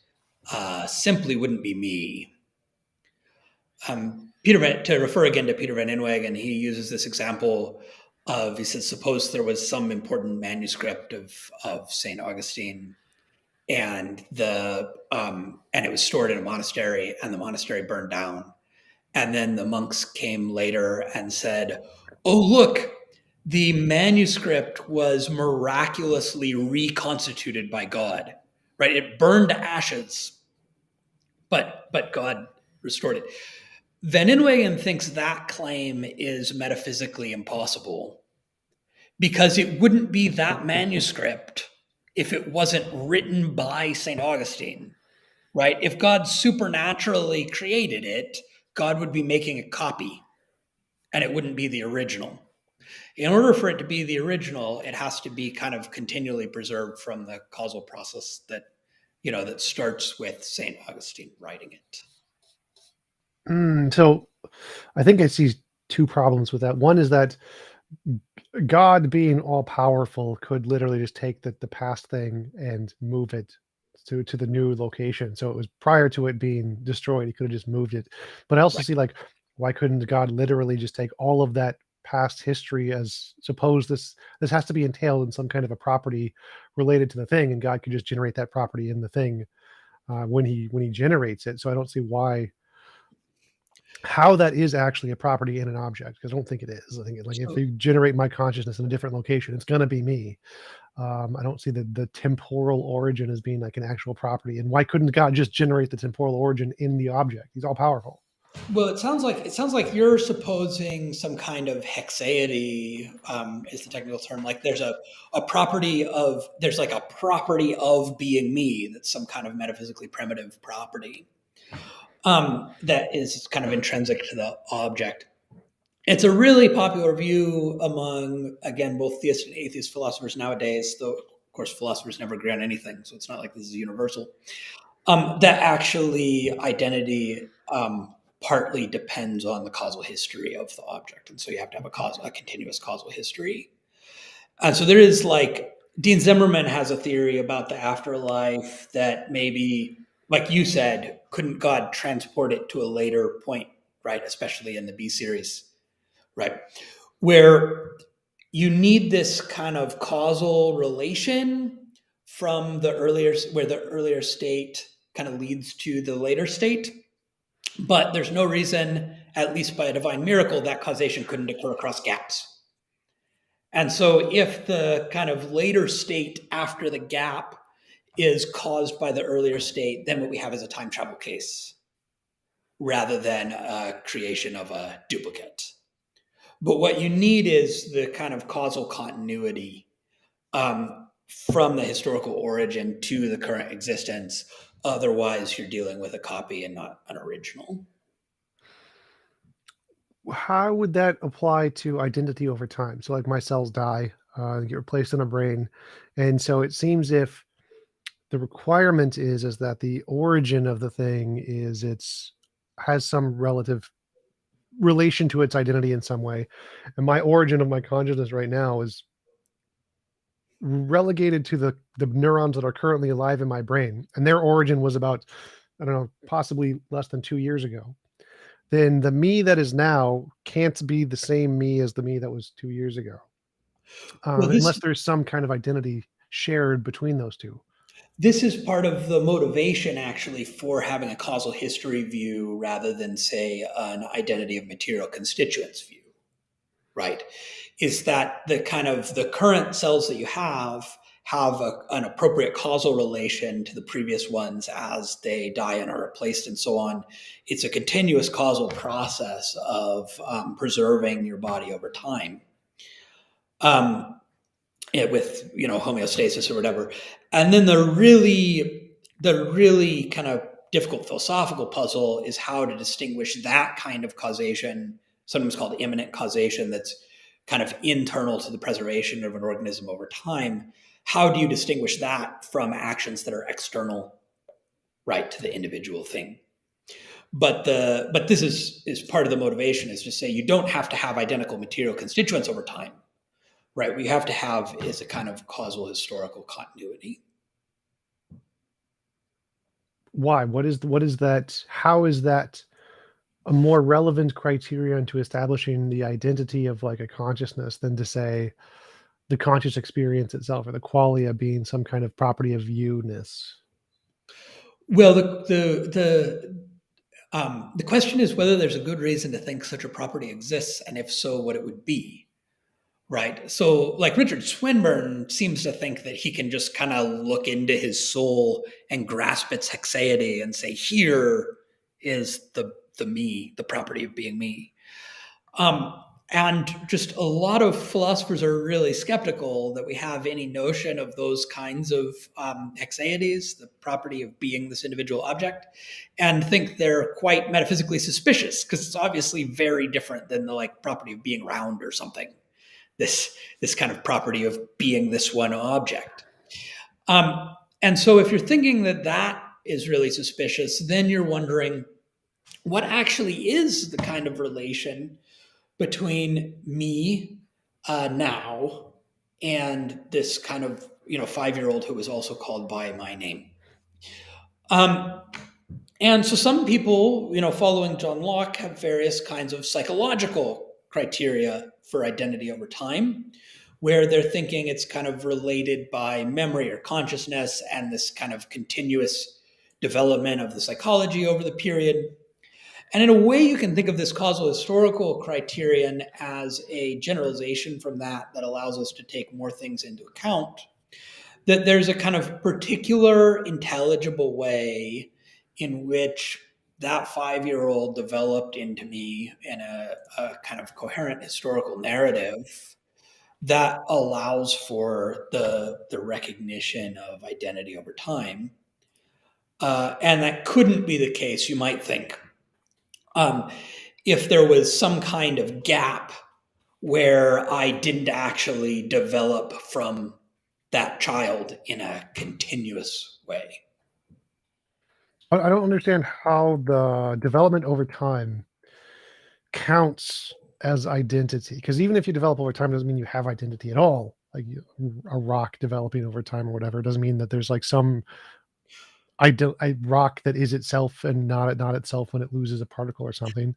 simply wouldn't be me. To refer again to Peter Van Inwagen, he uses this example of, he says, suppose there was some important manuscript of St. Augustine and and it was stored in a monastery and the monastery burned down. And then the monks came later and said, oh, look, the manuscript was miraculously reconstituted by God, right? It burned to ashes, but God restored it. Van Inwagen thinks that claim is metaphysically impossible because it wouldn't be that manuscript if it wasn't written by St. Augustine, right? If God supernaturally created it, God would be making a copy and it wouldn't be the original. In order for it to be the original, it has to be kind of continually preserved from the causal process that starts with St. Augustine writing it. So I think I see two problems with that. One is that God, being all powerful, could literally just take the past thing and move it to the new location. So it was prior to it being destroyed, he could have just moved it. But I also Right. see, like, why couldn't God literally just take all of that past history, as suppose this has to be entailed in some kind of a property related to the thing, and God could just generate that property in the thing when he generates it. So I don't see why. how that is actually a property in an object, because I don't think it is. I think like if So, you generate my consciousness in a different location, it's going to be me. I don't see the temporal origin as being like an actual property. And why couldn't God just generate the temporal origin in the object? He's all powerful. well, it sounds like you're supposing some kind of hexaity is the technical term. Like there's like a property of being me that's some kind of metaphysically primitive property that is kind of intrinsic to the object. It's a really popular view among, again, both theist and atheist philosophers nowadays, though, of course, philosophers never agree on anything, so it's not like this is universal, that actually identity partly depends on the causal history of the object. And so you have to have a continuous causal history. And so there is like, Dean Zimmerman has a theory about the afterlife that maybe, like you said, couldn't God transport it to a later point, right? Especially in the B series, right? Where you need this kind of causal relation from the earlier, where the earlier state kind of leads to the later state. But there's no reason, at least by a divine miracle, that causation couldn't occur across gaps. And so if the kind of later state after the gap is caused by the earlier state, then what we have is a time travel case rather than a creation of a duplicate. But what you need is the kind of causal continuity from the historical origin to the current existence. Otherwise, you're dealing with a copy and not an original. How would that apply to identity over time? So, like my cells die, get replaced in a brain, and so it seems if the requirement is that the origin of the thing is it's has some relative relation to its identity in some way, and my origin of my consciousness right now is relegated to the neurons that are currently alive in my brain, and their origin was about, I don't know, possibly less than 2 years ago. Then the me that is now can't be the same me as the me that was 2 years ago, Well, unless there's some kind of identity shared between those two. this is part of the motivation actually for having a causal history view rather than, say, an identity of material constituents view, right? Is that the kind of the current cells that you have an appropriate causal relation to the previous ones as they die and are replaced and so on. It's a continuous causal process of preserving your body over time. Um, with homeostasis or whatever. And then the really kind of difficult philosophical puzzle is how to distinguish that kind of causation, sometimes called immanent causation, that's kind of internal to the preservation of an organism over time. How do you distinguish that from actions that are external, right, to the individual thing? But this is part of the motivation, is to say you don't have to have identical material constituents over time. Right, what you have to have is a kind of causal historical continuity. Why? What is that? How is that a more relevant criterion to establishing the identity of like a consciousness than to say the conscious experience itself or the qualia being some kind of property of you-ness? Well, the question is whether there's a good reason to think such a property exists, and if so, what it would be. Right. So, like Richard Swinburne seems to think that he can just kind of look into his soul and grasp its hexaity and say, "Here is the me, the property of being me." And just a lot of philosophers are really skeptical that we have any notion of those kinds of hexaities, the property of being this individual object, and think they're quite metaphysically suspicious because it's obviously very different than the like property of being round or something. This kind of property of being this one object. And so if you're thinking that that is really suspicious, then you're wondering what actually is the kind of relation between me now and this kind of 5-year-old who was also called by my name. Um, and so some people, following John Locke, have various kinds of psychological criteria for identity over time, where they're thinking it's kind of related by memory or consciousness and this kind of continuous development of the psychology over the period. And in a way, you can think of this causal historical criterion as a generalization from that allows us to take more things into account. That there's a kind of particular intelligible way in which that 5-year-old developed into me in a kind of coherent historical narrative that allows for the recognition of identity over time. And that couldn't be the case, you might think, um, if there was some kind of gap where I didn't actually develop from that child in a continuous way. I don't understand how the development over time counts as identity, because even if you develop over time doesn't mean you have identity at all. Like a rock developing over time or whatever doesn't mean that there's like some a rock that is itself and not itself when it loses a particle or something.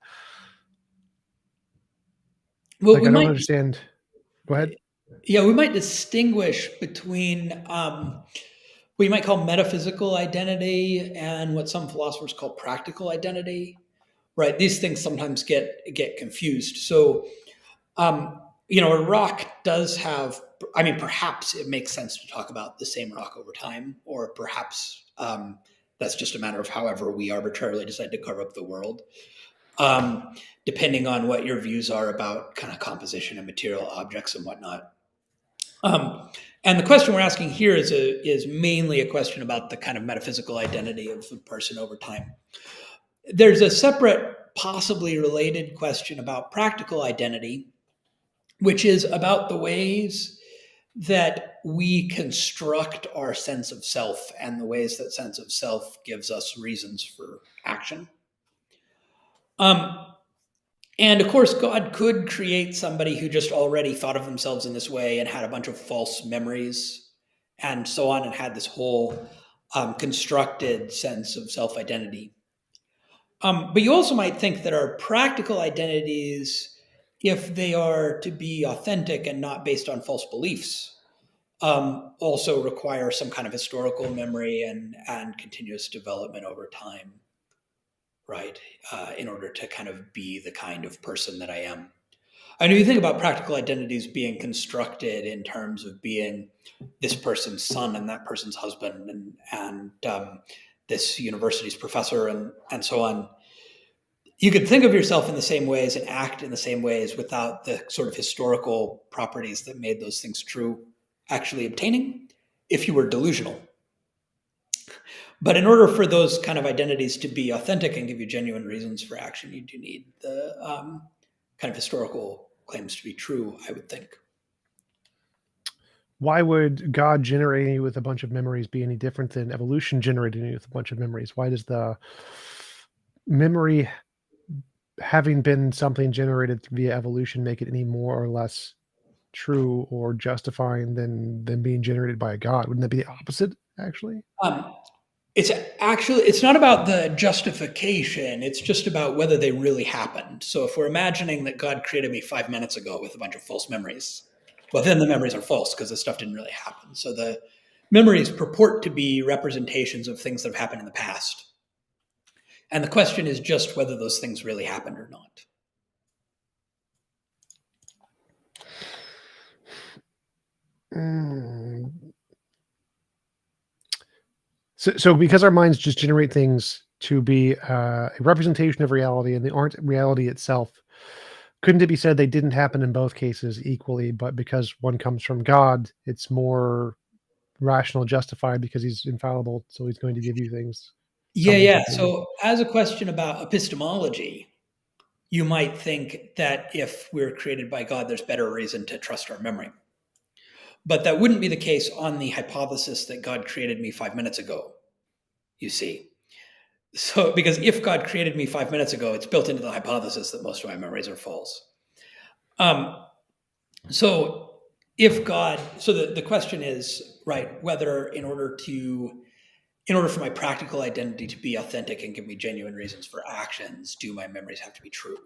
Well, Like I don't understand. Go ahead. we might distinguish between what you might call metaphysical identity and what some philosophers call practical identity. Right? These things sometimes get confused. So, a rock does have. I mean, perhaps it makes sense to talk about the same rock over time, or perhaps that's just a matter of however we arbitrarily decide to carve up the world, depending on what your views are about kind of composition and material objects and whatnot. Um, and the question we're asking here is mainly a question about the kind of metaphysical identity of a person over time. There's a separate, possibly related question about practical identity, which is about the ways that we construct our sense of self and the ways that sense of self gives us reasons for action. Um, and of course, God could create somebody who just already thought of themselves in this way and had a bunch of false memories and so on, and had this whole constructed sense of self identity. But you also might think that our practical identities, if they are to be authentic and not based on false beliefs, also require some kind of historical memory and continuous development over time, right? In order to kind of be the kind of person that I am. I know you think about practical identities being constructed in terms of being this person's son and that person's husband and this university's professor and so on. You could think of yourself in the same ways and act in the same ways without the sort of historical properties that made those things true actually obtaining if you were delusional. But in order for those kind of identities to be authentic and give you genuine reasons for action, you do need the kind of historical claims to be true, I would think. Why would God generating you with a bunch of memories be any different than evolution generating you with a bunch of memories? Why does the memory having been something generated via evolution make it any more or less true or justifying than being generated by a god? Wouldn't that be the opposite, actually? Um, it's not about the justification. It's just about whether they really happened. So if we're imagining that God created me 5 minutes ago with a bunch of false memories, well, then the memories are false because the stuff didn't really happen. So the memories purport to be representations of things that have happened in the past. And the question is just whether those things really happened or not. So because our minds just generate things to be a representation of reality and they aren't reality itself, couldn't it be said they didn't happen in both cases equally, but because one comes from God, it's more rational, justified because he's infallible, so he's going to give you things, something Yeah. completely. So as a question about epistemology, you might think that if we're created by God, there's better reason to trust our memory. But that wouldn't be the case on the hypothesis that God created me 5 minutes ago, you see. So, because if God created me 5 minutes ago, it's built into the hypothesis that most of my memories are false. Um, so, if God, so the question is, right, whether in order for my practical identity to be authentic and give me genuine reasons for actions, do my memories have to be true?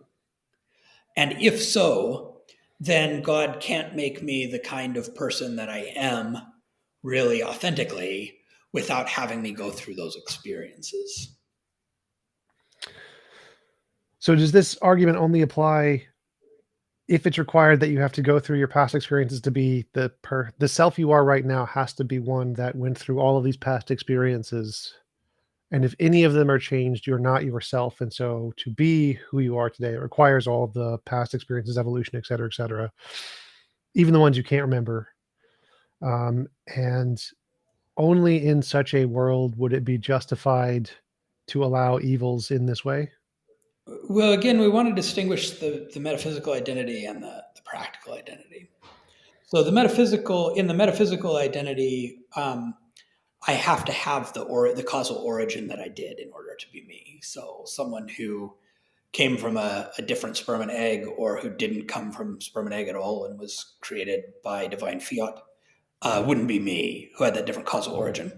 And if so, then God can't make me the kind of person that I am really authentically without having me go through those experiences. So does this argument only apply if it's required that you have to go through your past experiences to be the self you are right now has to be one that went through all of these past experiences, and if any of them are changed, you're not yourself, and so to be who you are today, it requires all of the past experiences, evolution, et cetera, even the ones you can't remember. And only in such a world would it be justified to allow evils in this way. Well, again, we want to distinguish the metaphysical identity and the practical identity. So in the metaphysical identity, I have to have the causal origin that I did in order to be me. So someone who came from a different sperm and egg, or who didn't come from sperm and egg at all and was created by divine fiat, wouldn't be me, who had that different causal origin.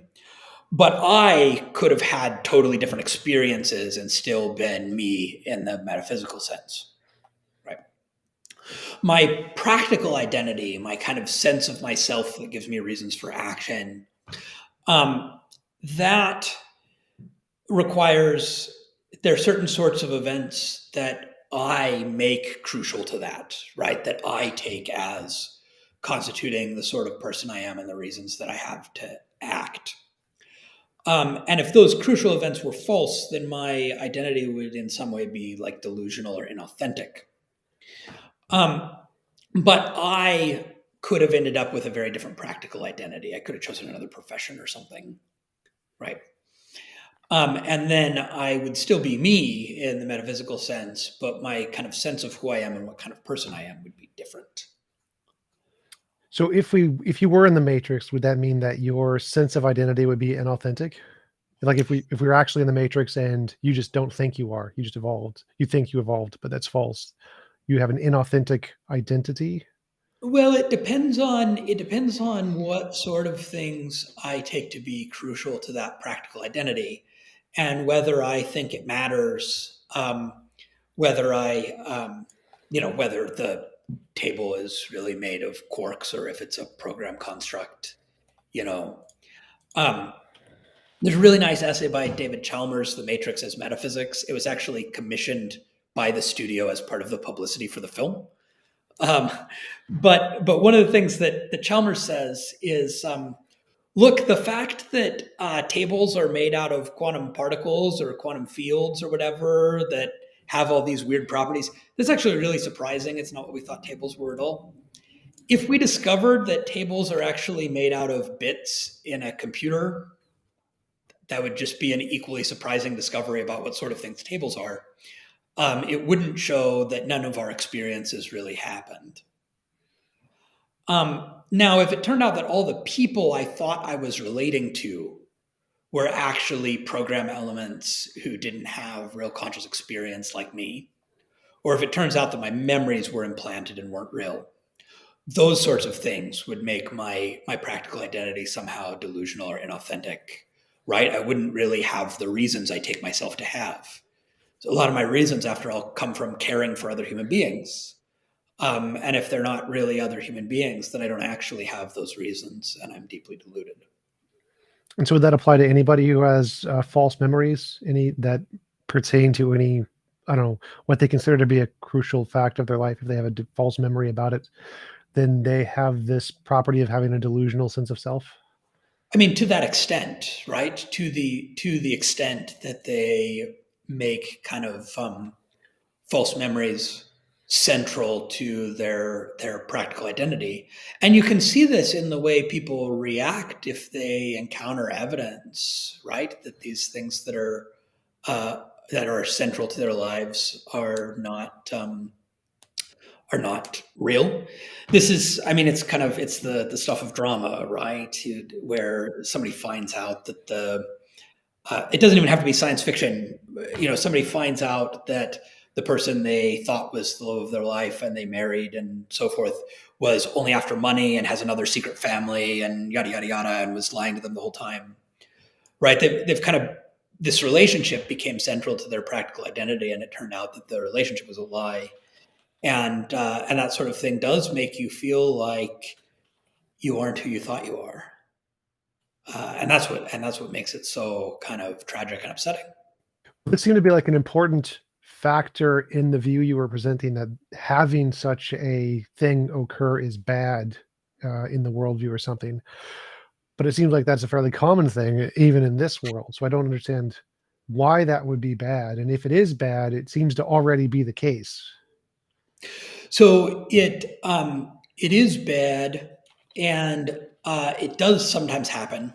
But I could have had totally different experiences and still been me in the metaphysical sense, right? My practical identity, my kind of sense of myself that gives me reasons for action, um, that requires there are certain sorts of events that I make crucial to that, right? That I take as constituting the sort of person I am and the reasons that I have to act. And if those crucial events were false, then my identity would in some way be like delusional or inauthentic. Um, but I could have ended up with a very different practical identity. I could have chosen another profession or something, right? And then I would still be me in the metaphysical sense, but my kind of sense of who I am and what kind of person I am would be different. So if you were in the Matrix, would that mean that your sense of identity would be inauthentic? Like if we were actually in the Matrix and you just don't think you are, you just evolved. You think you evolved, but that's false. You have an inauthentic identity. Well, it depends on what sort of things I take to be crucial to that practical identity, and whether I think it matters. Whether I, whether the table is really made of quarks or if it's a program construct. You know, um, there's a really nice essay by David Chalmers, "The Matrix as Metaphysics." It was actually commissioned by the studio as part of the publicity for the film. Um, but one of the things that Chalmers says is, look, the fact that tables are made out of quantum particles or quantum fields or whatever that have all these weird properties, that's actually really surprising. It's not what we thought tables were at all. If we discovered that tables are actually made out of bits in a computer, that would just be an equally surprising discovery about what sort of things tables are. It wouldn't show that none of our experiences really happened. Now, if it turned out that all the people I thought I was relating to were actually program elements who didn't have real conscious experience like me, or if it turns out that my memories were implanted and weren't real, those sorts of things would make my practical identity somehow delusional or inauthentic, right? I wouldn't really have the reasons I take myself to have. So a lot of my reasons, after all, come from caring for other human beings. And if they're not really other human beings, then I don't actually have those reasons, and I'm deeply deluded. And so would that apply to anybody who has false memories, any that pertain to any, I don't know, what they consider to be a crucial fact of their life? If they have a false memory about it, then they have this property of having a delusional sense of self. I mean, to that extent, right? To the extent that they make kind of false memories central to their practical identity, and you can see this in the way people react if they encounter evidence, right? That these things that are central to their lives are not real. This is, I mean, it's the stuff of drama, right? Where somebody finds out that it doesn't even have to be science fiction. Somebody finds out that the person they thought was the love of their life and they married and so forth was only after money and has another secret family and yada yada yada and was lying to them the whole time, right? They've kind of, this relationship became central to their practical identity, and it turned out that the relationship was a lie, and that sort of thing does make you feel like you aren't who you thought you are, and that's what makes it so kind of tragic and upsetting. It seemed to be like an important factor in the view you were presenting that having such a thing occur is bad in the worldview or something. But it seems like that's a fairly common thing, even in this world. So I don't understand why that would be bad. And if it is bad, it seems to already be the case. So it is bad, and it does sometimes happen.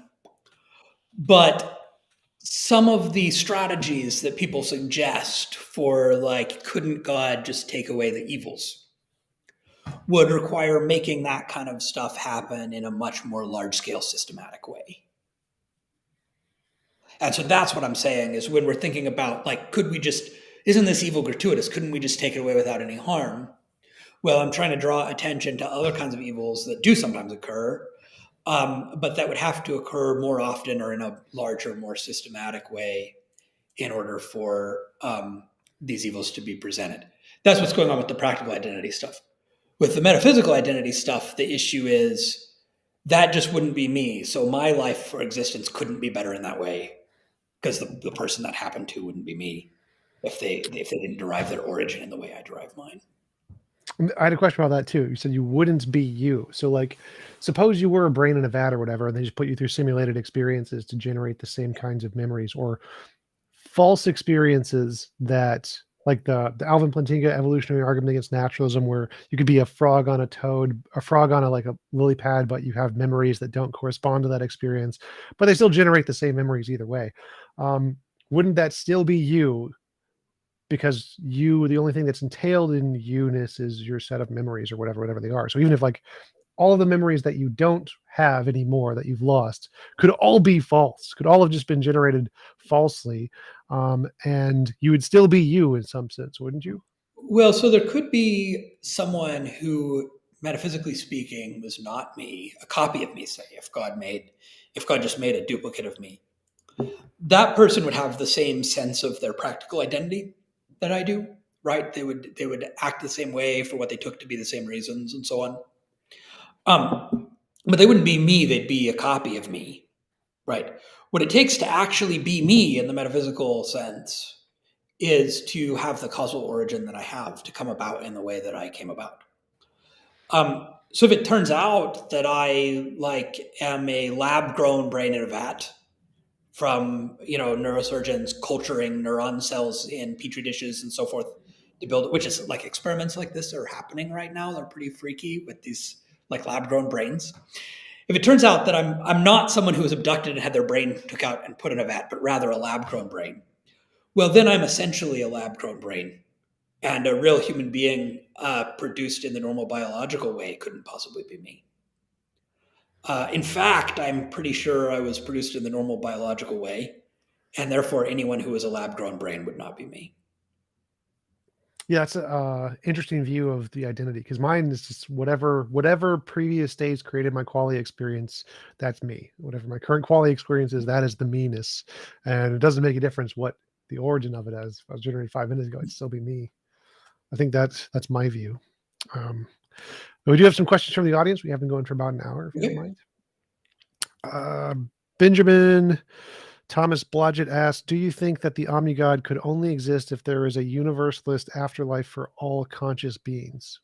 But some of the strategies that people suggest for, like, couldn't God just take away the evils, would require making that kind of stuff happen in a much more large scale systematic way. And so that's what I'm saying is, when we're thinking about, like, could we just, isn't this evil gratuitous? Couldn't we just take it away without any harm? Well, I'm trying to draw attention to other kinds of evils that do sometimes occur, but that would have to occur more often or in a larger, more systematic way in order for these evils to be presented. That's what's going on with the practical identity stuff. With the metaphysical identity stuff, the issue is that just wouldn't be me. So my life for existence couldn't be better in that way, because the person that happened to wouldn't be me if they didn't derive their origin in the way I derive mine. I had a question about that too. You said you wouldn't be you. So, like, suppose you were a brain in a vat or whatever, and they just put you through simulated experiences to generate the same kinds of memories, or false experiences that, like the Alvin Plantinga evolutionary argument against naturalism, where you could be a frog on a toad, a frog on a like a lily pad, but you have memories that don't correspond to that experience, but they still generate the same memories either way. Um, wouldn't that still be you? Because you, the only thing that's entailed in you-ness is your set of memories or whatever they are. So even if like all of the memories that you don't have anymore that you've lost could all be false, could all have just been generated falsely, and you would still be you in some sense, wouldn't you? Well, so there could be someone who, metaphysically speaking, was not me, a copy of me, say, if God just made a duplicate of me. That person would have the same sense of their practical identity that I do, right? They would act the same way for what they took to be the same reasons and so on. But they wouldn't be me, they'd be a copy of me, right? What it takes to actually be me in the metaphysical sense is to have the causal origin that I have, to come about in the way that I came about. So if it turns out that I, like, am a lab grown brain in a vat from, neurosurgeons culturing neuron cells in petri dishes and so forth to build it, which is, like, experiments like this are happening right now. They're pretty freaky with these, like, lab grown brains. If it turns out that I'm not someone who was abducted and had their brain took out and put in a vat, but rather a lab grown brain, well, then I'm essentially a lab grown brain. And a real human being produced in the normal biological way couldn't possibly be me. In fact, I'm pretty sure I was produced in the normal biological way, and therefore anyone who is a lab grown brain would not be me. Yeah, that's a interesting view of the identity, because mine is just whatever previous states created my quality experience, that's me. Whatever my current quality experience is, that is the meanness, and it doesn't make a difference what the origin of it is. If I was generated 5 minutes ago, it'd still be me. I think that's my view. Um, but we do have some questions from the audience. We have been going for about an hour, if you don't Okay. mind. Benjamin Thomas Blodgett asked, do you think that the omnigod could only exist if there is a universalist afterlife for all conscious beings?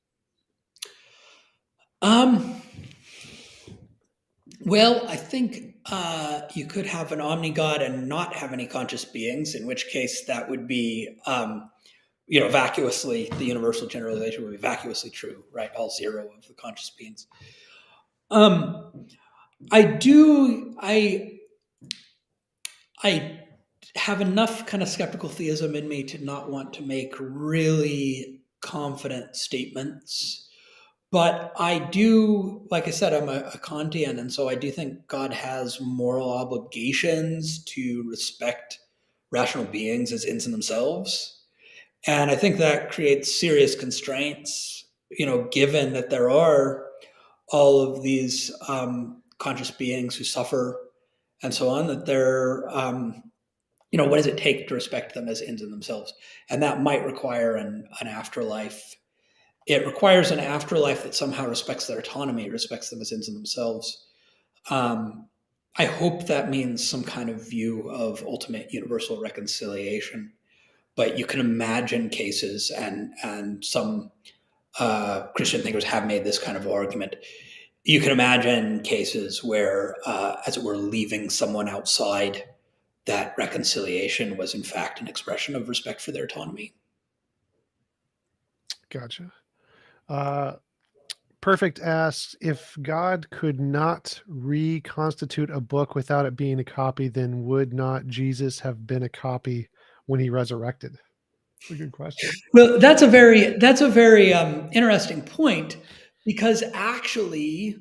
Um, well, I think you could have an omnigod and not have any conscious beings, in which case that would be, vacuously, the universal generalization would be vacuously true, right? All zero of the conscious beings. Um, I have enough kind of skeptical theism in me to not want to make really confident statements. But I do, like I said, I'm a Kantian, and so I do think God has moral obligations to respect rational beings as ends in themselves. And I think that creates serious constraints, given that there are all of these conscious beings who suffer and so on, that they're, what does it take to respect them as ends in themselves? And that might require an afterlife. It requires an afterlife that somehow respects their autonomy, respects them as ends in themselves. Um, I hope that means some kind of view of ultimate universal reconciliation. but you can imagine cases, and some Christian thinkers have made this kind of argument. You can imagine cases where, as it were, leaving someone outside that reconciliation was in fact an expression of respect for their autonomy. Gotcha. Uh, Perfect asks, if God could not reconstitute a book without it being a copy, then would not Jesus have been a copy when he resurrected? It's a good question. Well, that's a very interesting point, because actually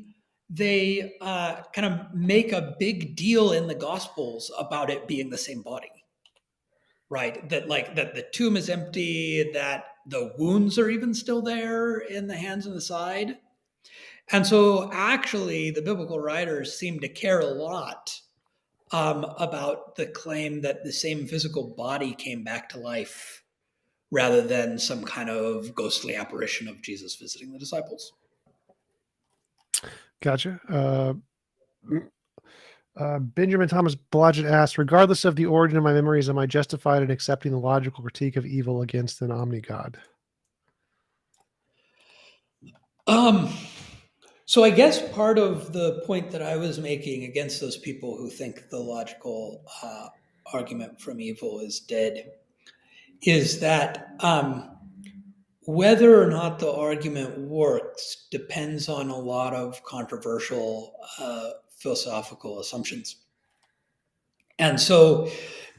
they kind of make a big deal in the Gospels about it being the same body, right? That the tomb is empty, that the wounds are even still there in the hands and the side. And so, actually, the biblical writers seem to care a lot about the claim that the same physical body came back to life rather than some kind of ghostly apparition of Jesus visiting the disciples. Gotcha. Benjamin Thomas Blodgett asked, regardless of the origin of my memories, am I justified in accepting the logical critique of evil against an omni-god? Um, so I guess part of the point that I was making against those people who think the logical argument from evil is dead is that whether or not the argument works depends on a lot of controversial philosophical assumptions. And so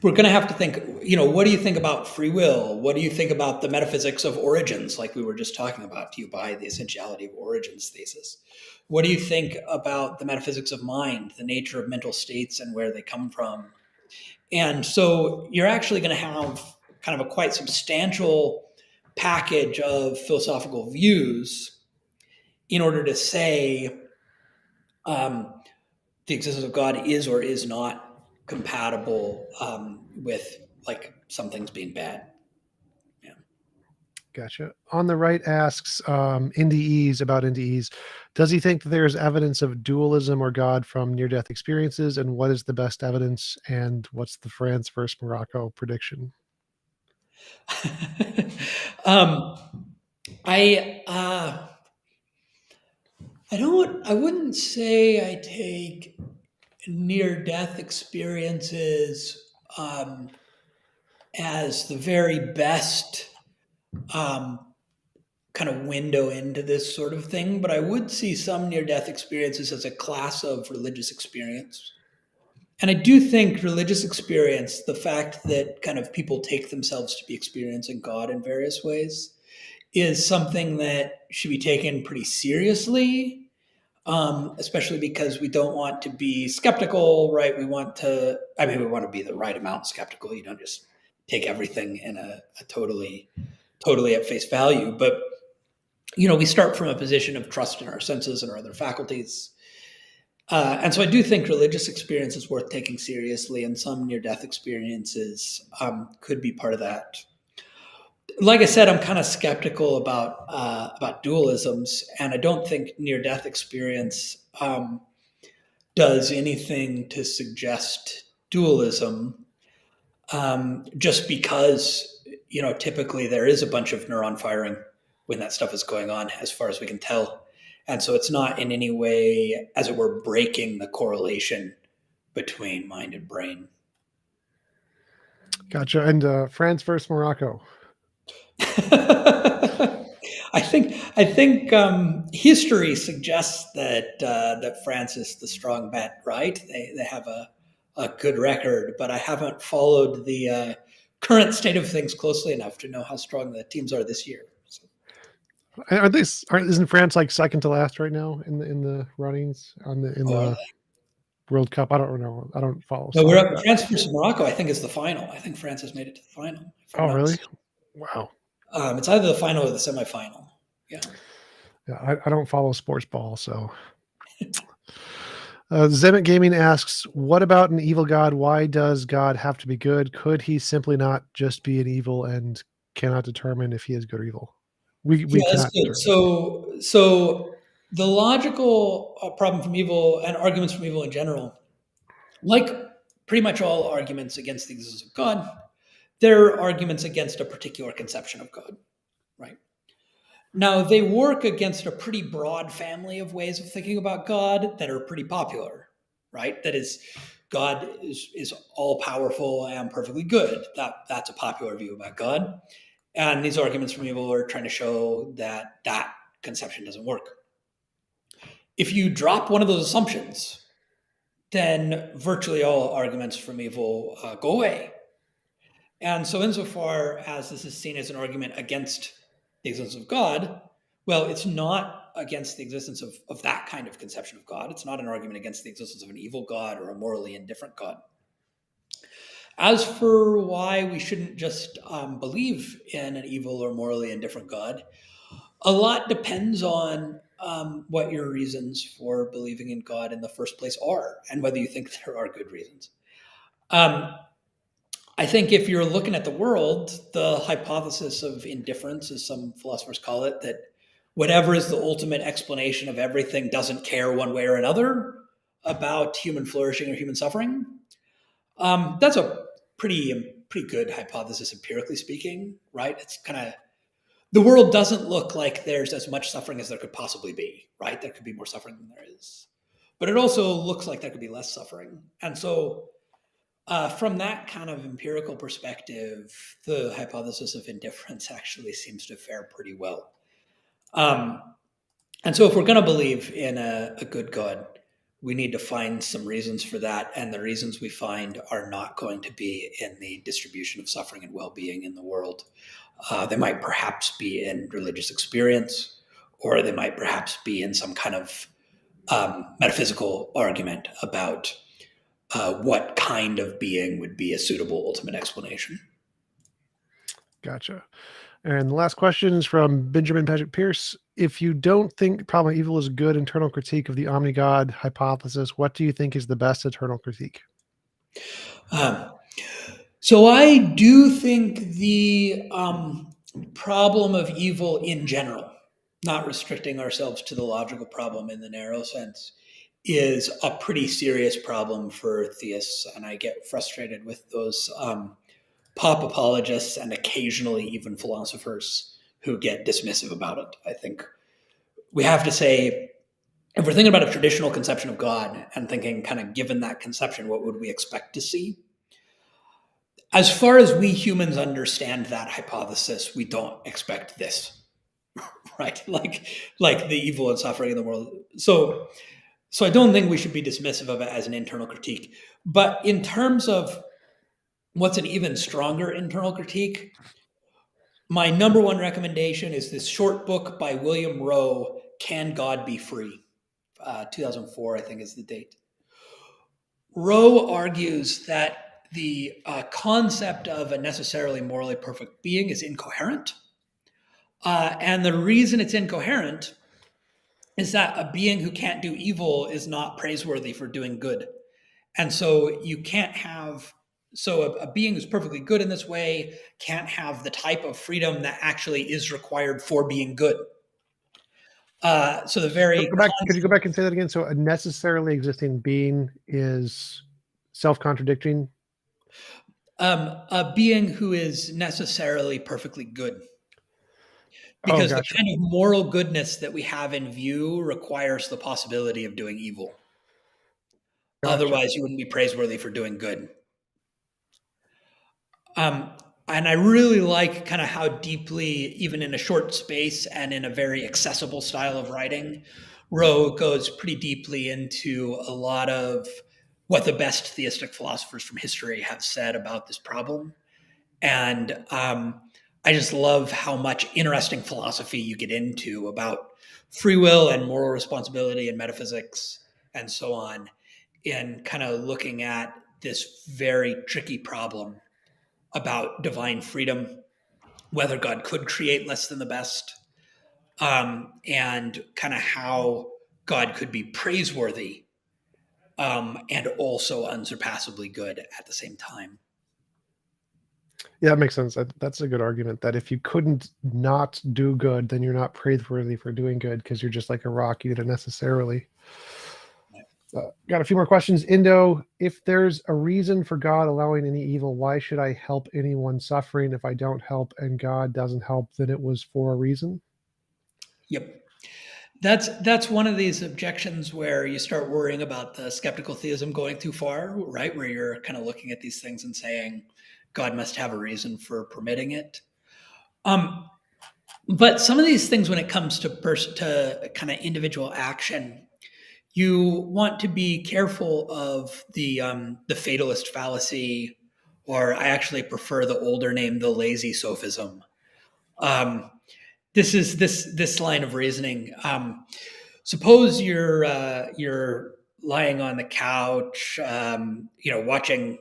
we're going to have to think, what do you think about free will? What do you think about the metaphysics of origins, like we were just talking about? Do you buy the essentiality of origins thesis? What do you think about the metaphysics of mind, the nature of mental states and where they come from? And so you're actually going to have kind of a quite substantial package of philosophical views in order to say the existence of God is or is not compatible with like some things being bad. Yeah. Gotcha. On the right asks NDEs about NDEs. Does he think that there is evidence of dualism or God from near-death experiences? And what is the best evidence? And what's the France versus Morocco prediction? um, I I wouldn't say I take near death experiences as the very best um, kind of window into this sort of thing, but I would see some near death experiences as a class of religious experience. And I do think religious experience, the fact that kind of people take themselves to be experiencing God in various ways, is something that should be taken pretty seriously, especially because we don't want to be skeptical, right? We want to be the right amount skeptical. You don't just take everything in a totally at face value. But, we start from a position of trust in our senses and our other faculties. And so I do think religious experience is worth taking seriously, and some near-death experiences could be part of that. Like I said, I'm kind of skeptical about dualisms, and I don't think near-death experience does anything to suggest dualism. Just because typically there is a bunch of neuron firing when that stuff is going on, as far as we can tell, and so it's not in any way, as it were, breaking the correlation between mind and brain. Gotcha. And France versus Morocco. I think history suggests that France is the strong bet, right? They have a good record, but I haven't followed the current state of things closely enough to know how strong the teams are this year. So. Isn't France like second to last right now in the runnings in Oh, are the they? World Cup? I don't know. I don't follow No, we're soccer up. that France much. versus Morocco, I think, is the final. I think France has made it to the final, if I'm Oh, not really? mistaken. Wow. It's either the final or the semifinal. Yeah. Yeah, I don't follow sports ball, so. Zemet Gaming asks, "What about an evil God? Why does God have to be good? Could he simply not just be an evil and cannot determine if he is good or evil? We Yeah, that's cannot good. determine." So the logical problem from evil and arguments from evil in general, like pretty much all arguments against the existence of God, They're arguments against a particular conception of God, right? Now, they work against a pretty broad family of ways of thinking about God that are pretty popular, right? That is, God is all powerful and perfectly good. That's a popular view about God. And these arguments from evil are trying to show that that conception doesn't work. If you drop one of those assumptions, then virtually all arguments from evil go away. And so, insofar as this is seen as an argument against the existence of God, well, it's not against the existence of that kind of conception of God. It's not an argument against the existence of an evil God or a morally indifferent God. As for why we shouldn't just believe in an evil or morally indifferent God, a lot depends on what your reasons for believing in God in the first place are, and whether you think there are good reasons. I think if you're looking at the world, the hypothesis of indifference, as some philosophers call it, that whatever is the ultimate explanation of everything doesn't care one way or another about human flourishing or human suffering, that's a pretty good hypothesis, empirically speaking, right? It's kind of, the world doesn't look like there's as much suffering as there could possibly be, right? There could be more suffering than there is. But it also looks like there could be less suffering. And so from that kind of empirical perspective, the hypothesis of indifference actually seems to fare pretty well. And so if we're going to believe in a good God, we need to find some reasons for that. And the reasons we find are not going to be in the distribution of suffering and well-being in the world. They might perhaps be in religious experience, or they might perhaps be in some kind of metaphysical argument about what kind of being would be a suitable ultimate explanation. Gotcha. And the last question is from Benjamin Paget Pearce. If you don't think problem of evil is a good internal critique of the omni-God hypothesis, what do you think is the best internal critique? So I do think the problem of evil in general, not restricting ourselves to the logical problem in the narrow sense, is a pretty serious problem for theists. And I get frustrated with those pop apologists and occasionally even philosophers who get dismissive about it. I think we have to say, if we're thinking about a traditional conception of God and thinking kind of given that conception, what would we expect to see? As far as we humans understand that hypothesis, we don't expect this, right? Like the evil and suffering in the world. So I don't think we should be dismissive of it as an internal critique. But in terms of what's an even stronger internal critique, my number one recommendation is this short book by William Rowe, Can God Be Free? 2004, I think, is the date. Rowe argues that the concept of a necessarily morally perfect being is incoherent. And the reason it's incoherent is that a being who can't do evil is not praiseworthy for doing good. And so you can't have, so a being who's perfectly good in this way can't have the type of freedom that actually is required for being good. So the very Could you go back and say that again? So a necessarily existing being is self-contradicting? A being who is necessarily perfectly good. Because the kind of moral goodness that we have in view requires the possibility of doing evil. Gotcha. Otherwise, you wouldn't be praiseworthy for doing good. And I really like kind of how deeply, even in a short space and in a very accessible style of writing, Rowe goes pretty deeply into a lot of what the best theistic philosophers from history have said about this problem. And I just love how much interesting philosophy you get into about free will and moral responsibility and metaphysics and so on, in kind of looking at this very tricky problem about divine freedom, whether God could create less than the best, and kind of how God could be praiseworthy and also unsurpassably good at the same time. Yeah, that makes sense. That's a good argument, that if you couldn't not do good, then you're not praiseworthy for doing good because you're just like a rock, you did it necessarily. Got a few more questions. Indo, if there's a reason for God allowing any evil, why should I help anyone suffering? If I don't help and God doesn't help, then it was for a reason. Yep. That's one of these objections where you start worrying about the skeptical theism going too far, right? Where you're kind of looking at these things and saying God must have a reason for permitting it. Um, but some of these things, when it comes to to kind of individual action, you want to be careful of the fatalist fallacy, or I actually prefer the older name, the lazy sophism. Um, this is this line of reasoning. Suppose you're lying on the couch, watching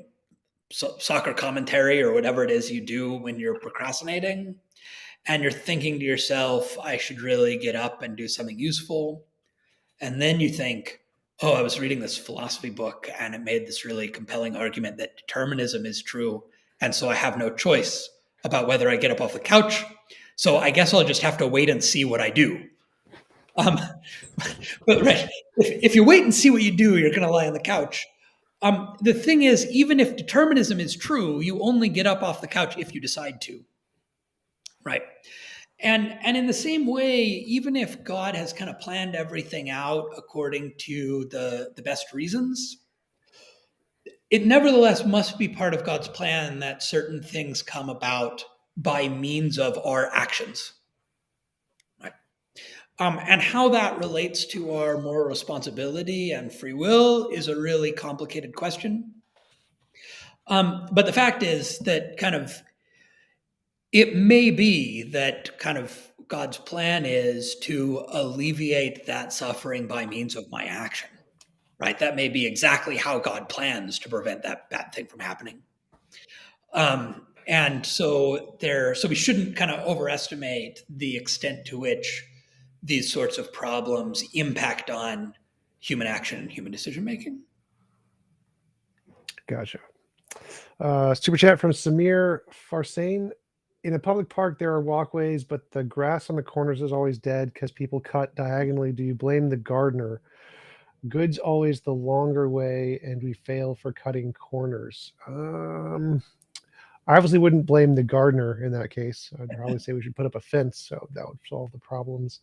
soccer commentary or whatever it is you do when you're procrastinating, and you're thinking to yourself, "I should really get up and do something useful." And then you think, "Oh, I was reading this philosophy book, and it made this really compelling argument that determinism is true, and so I have no choice about whether I get up off the couch. So I guess I'll just have to wait and see what I do." Um, but right, if you wait and see what you do, you're going to lie on the couch. The thing is, even if determinism is true, you only get up off the couch if you decide to, right? And in the same way, even if God has kind of planned everything out according to the best reasons, it nevertheless must be part of God's plan that certain things come about by means of our actions. Right? And how that relates to our moral responsibility and free will is a really complicated question. But the fact is that kind of it may be that kind of God's plan is to alleviate that suffering by means of my action, right? That may be exactly how God plans to prevent that bad thing from happening. And so we shouldn't kind of overestimate the extent to which these sorts of problems impact on human action and human decision making. Gotcha. Super chat from Samir Farsain. In a public park, there are walkways, but the grass on the corners is always dead because people cut diagonally. Do you blame the gardener? Good's always the longer way, and we fail for cutting corners. I obviously wouldn't blame the gardener in that case. I'd probably say we should put up a fence, so that would solve the problems.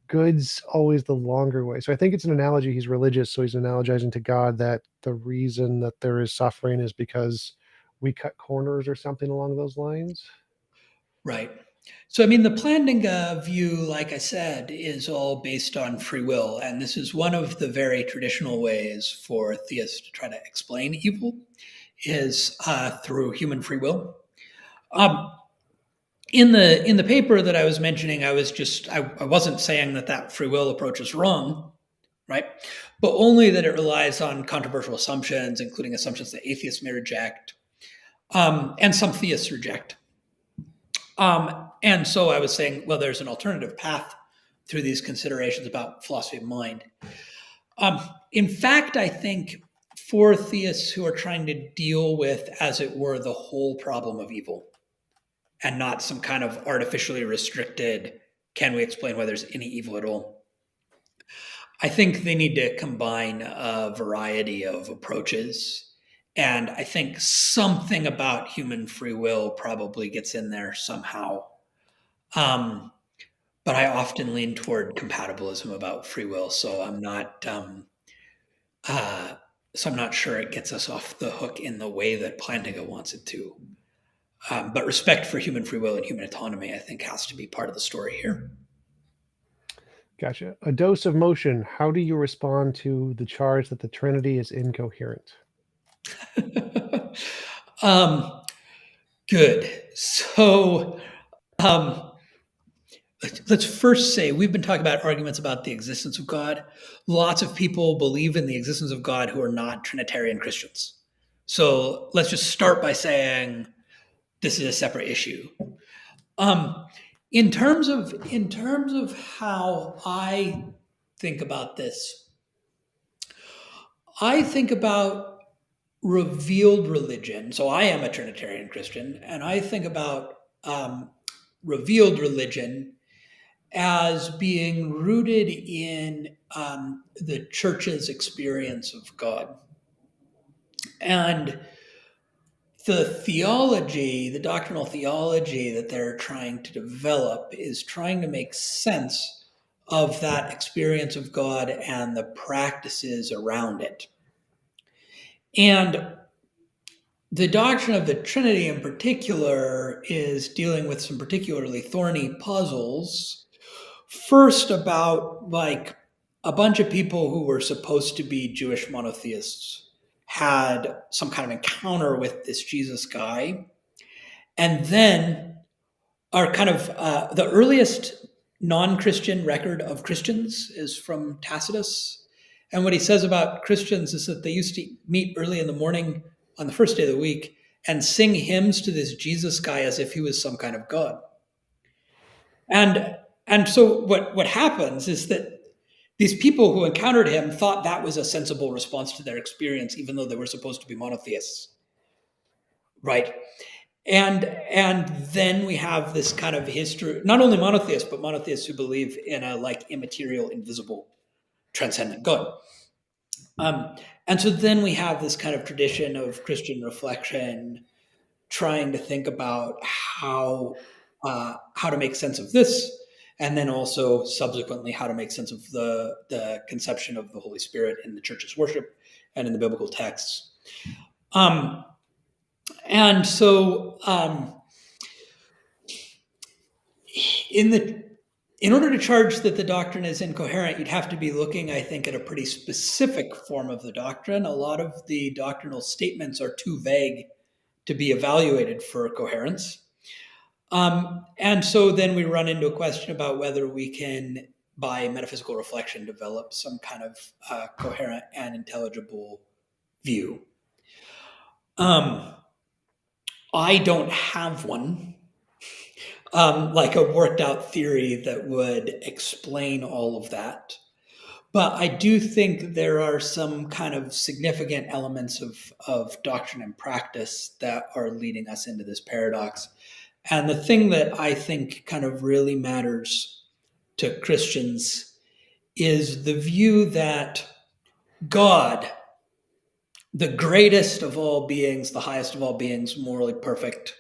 Good's always the longer way. So I think it's an analogy. He's religious, so he's analogizing to God that the reason that there is suffering is because we cut corners or something along those lines. Right. So, I mean, the Plantinga view, like I said, is all based on free will. And this is one of the very traditional ways for theists to try to explain evil is through human free will. Um, in the paper that I was mentioning, I wasn't saying that free will approach is wrong, right? But only that it relies on controversial assumptions, including assumptions that atheists may reject, and some theists reject. And so I was saying, well, there's an alternative path through these considerations about philosophy of mind. In fact, I think for theists who are trying to deal with, as it were, the whole problem of evil and not some kind of artificially restricted, can we explain why there's any evil at all? I think they need to combine a variety of approaches. And I think something about human free will probably gets in there somehow. Um, but I often lean toward compatibilism about free will, so uh, I'm not sure it gets us off the hook in the way that Plantinga wants it to. But respect for human free will and human autonomy, I think, has to be part of the story here. Gotcha. A dose of motion. How do you respond to the charge that the Trinity is incoherent? um, Good. So um, let's first say we've been talking about arguments about the existence of God. Lots of people believe in the existence of God who are not Trinitarian Christians. So let's just start by saying this is a separate issue. Um, in terms of how I think about this, I think about revealed religion. So I am a Trinitarian Christian, and I think about revealed religion as being rooted in the church's experience of God. And the theology, the doctrinal theology that they're trying to develop, is trying to make sense of that experience of God and the practices around it. And the doctrine of the Trinity in particular is dealing with some particularly thorny puzzles. First, about like a bunch of people who were supposed to be Jewish monotheists had some kind of encounter with this Jesus guy. And then our kind of the earliest non-Christian record of Christians is from Tacitus. And what he says about Christians is that they used to meet early in the morning on the first day of the week and sing hymns to this Jesus guy as if he was some kind of god. And so what happens is that these people who encountered him thought that was a sensible response to their experience, even though they were supposed to be monotheists, right? And then we have this kind of history, not only monotheists, but monotheists who believe in a like immaterial, invisible, transcendent God. And so then we have this kind of tradition of Christian reflection, trying to think about how to make sense of this, and then also subsequently how to make sense of the conception of the Holy Spirit in the church's worship and in the biblical texts. And so in order to charge that the doctrine is incoherent, you'd have to be looking, I think, at a pretty specific form of the doctrine. A lot of the doctrinal statements are too vague to be evaluated for coherence. And so then we run into a question about whether we can, by metaphysical reflection, develop some kind of coherent and intelligible view. I don't have one, like a worked out theory that would explain all of that. But I do think there are some kind of significant elements of doctrine and practice that are leading us into this paradox. And the thing that I think kind of really matters to Christians is the view that God, the greatest of all beings, the highest of all beings, morally perfect,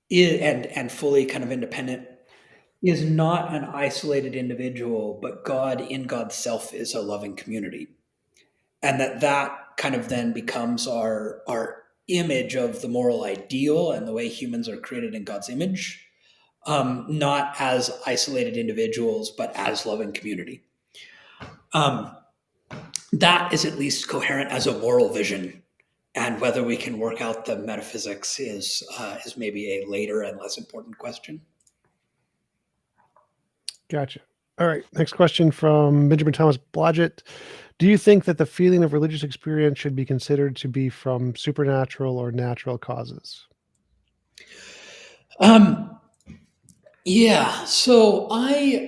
and fully kind of independent, is not an isolated individual, but God in God's self is a loving community. And that kind of then becomes our image of the moral ideal and the way humans are created in God's image, not as isolated individuals, but as loving community. That is at least coherent as a moral vision. And whether we can work out the metaphysics is maybe a later and less important question. Gotcha. All right. Next question from Benjamin Thomas Blodgett. Do you think that the feeling of religious experience should be considered to be from supernatural or natural causes? Yeah. So I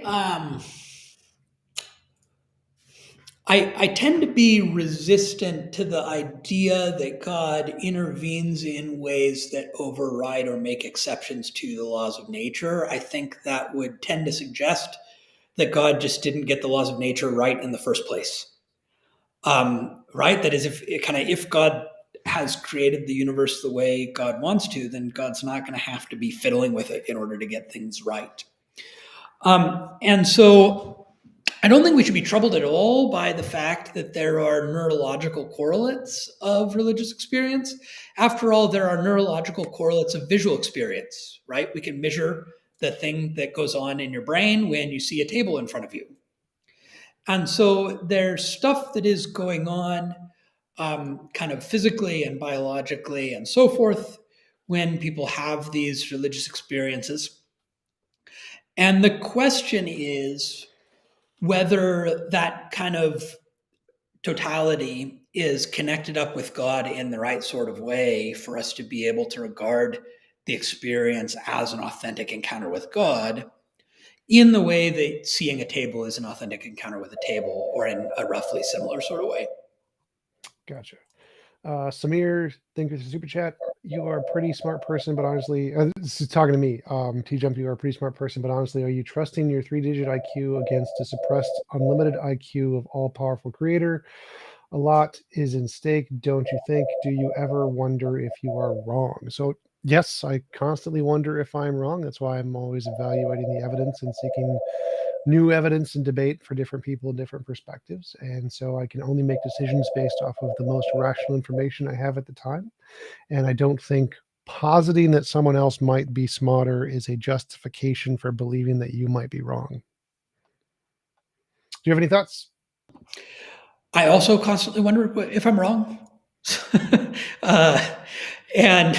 tend to be resistant to the idea that God intervenes in ways that override or make exceptions to the laws of nature. I think that would tend to suggest that God just didn't get the laws of nature right in the first place. Right? That is, if God has created the universe the way God wants to, then God's not going to have to be fiddling with it in order to get things right. And so I don't think we should be troubled at all by the fact that there are neurological correlates of religious experience. After all, there are neurological correlates of visual experience, right? We can measure the thing that goes on in your brain when you see a table in front of you. And so there's stuff that is going on kind of physically and biologically and so forth when people have these religious experiences. And the question is whether that kind of totality is connected up with God in the right sort of way for us to be able to regard the experience as an authentic encounter with God, in the way that seeing a table is an authentic encounter with a table, or in a roughly similar sort of way. Gotcha. Samir, thank you for the super chat. You are a pretty smart person, but honestly, this is talking to me. TJump, you are a pretty smart person, but honestly, are you trusting your 3-digit IQ against a suppressed, unlimited IQ of all powerful creator? A lot is in stake, don't you think? Do you ever wonder if you are wrong? So, yes, I constantly wonder if I'm wrong. That's why I'm always evaluating the evidence and seeking new evidence and debate for different people and different perspectives. And so I can only make decisions based off of the most rational information I have at the time. And I don't think positing that someone else might be smarter is a justification for believing that you might be wrong. Do you have any thoughts? I also constantly wonder if I'm wrong. uh, and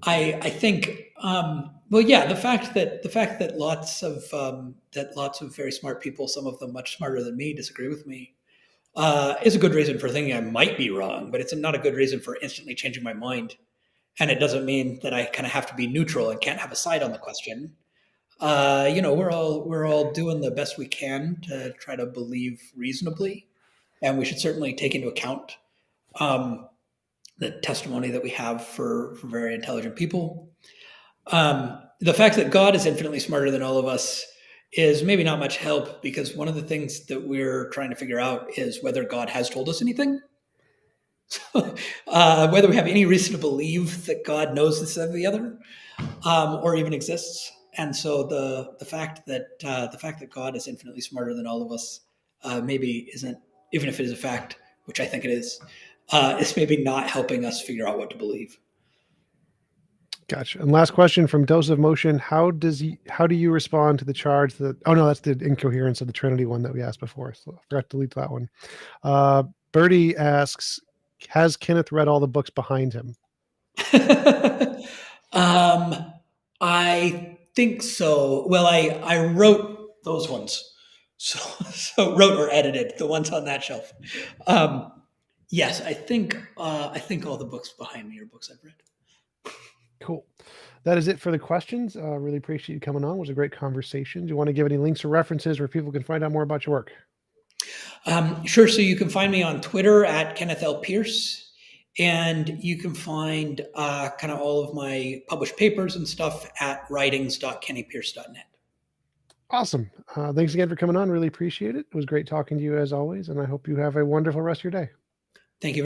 I think well, yeah, the fact that lots of very smart people, some of them much smarter than me, disagree with me, is a good reason for thinking I might be wrong, but it's not a good reason for instantly changing my mind. And it doesn't mean that I kind of have to be neutral and can't have a side on the question. We're all doing the best we can to try to believe reasonably, and we should certainly take into account um, the testimony that we have for very intelligent people. The fact that God is infinitely smarter than all of us is maybe not much help, because one of the things that we're trying to figure out is whether God has told us anything, whether we have any reason to believe that God knows this or the other, or even exists. And so the fact that God is infinitely smarter than all of us maybe isn't, even if it is a fact, which I think it is maybe not helping us figure out what to believe. Gotcha. And last question from Dose of Motion: how do you respond to the charge that? Oh no, that's the incoherence of the Trinity one that we asked before. So I forgot to delete that one. Birdie asks, has Kenneth read all the books behind him? um, I think so. Well, I wrote those ones, so so wrote or edited the ones on that shelf. Um, yes, I think all the books behind me are books I've read. Cool. That is it for the questions. Really appreciate you coming on. It was a great conversation. Do you want to give any links or references where people can find out more about your work? Sure. So you can find me on Twitter at Kenneth L. Pearce, and you can find kind of all of my published papers and stuff at writings.kennypearce.net. Awesome. Thanks again for coming on. Really appreciate it. It was great talking to you as always, and I hope you have a wonderful rest of your day.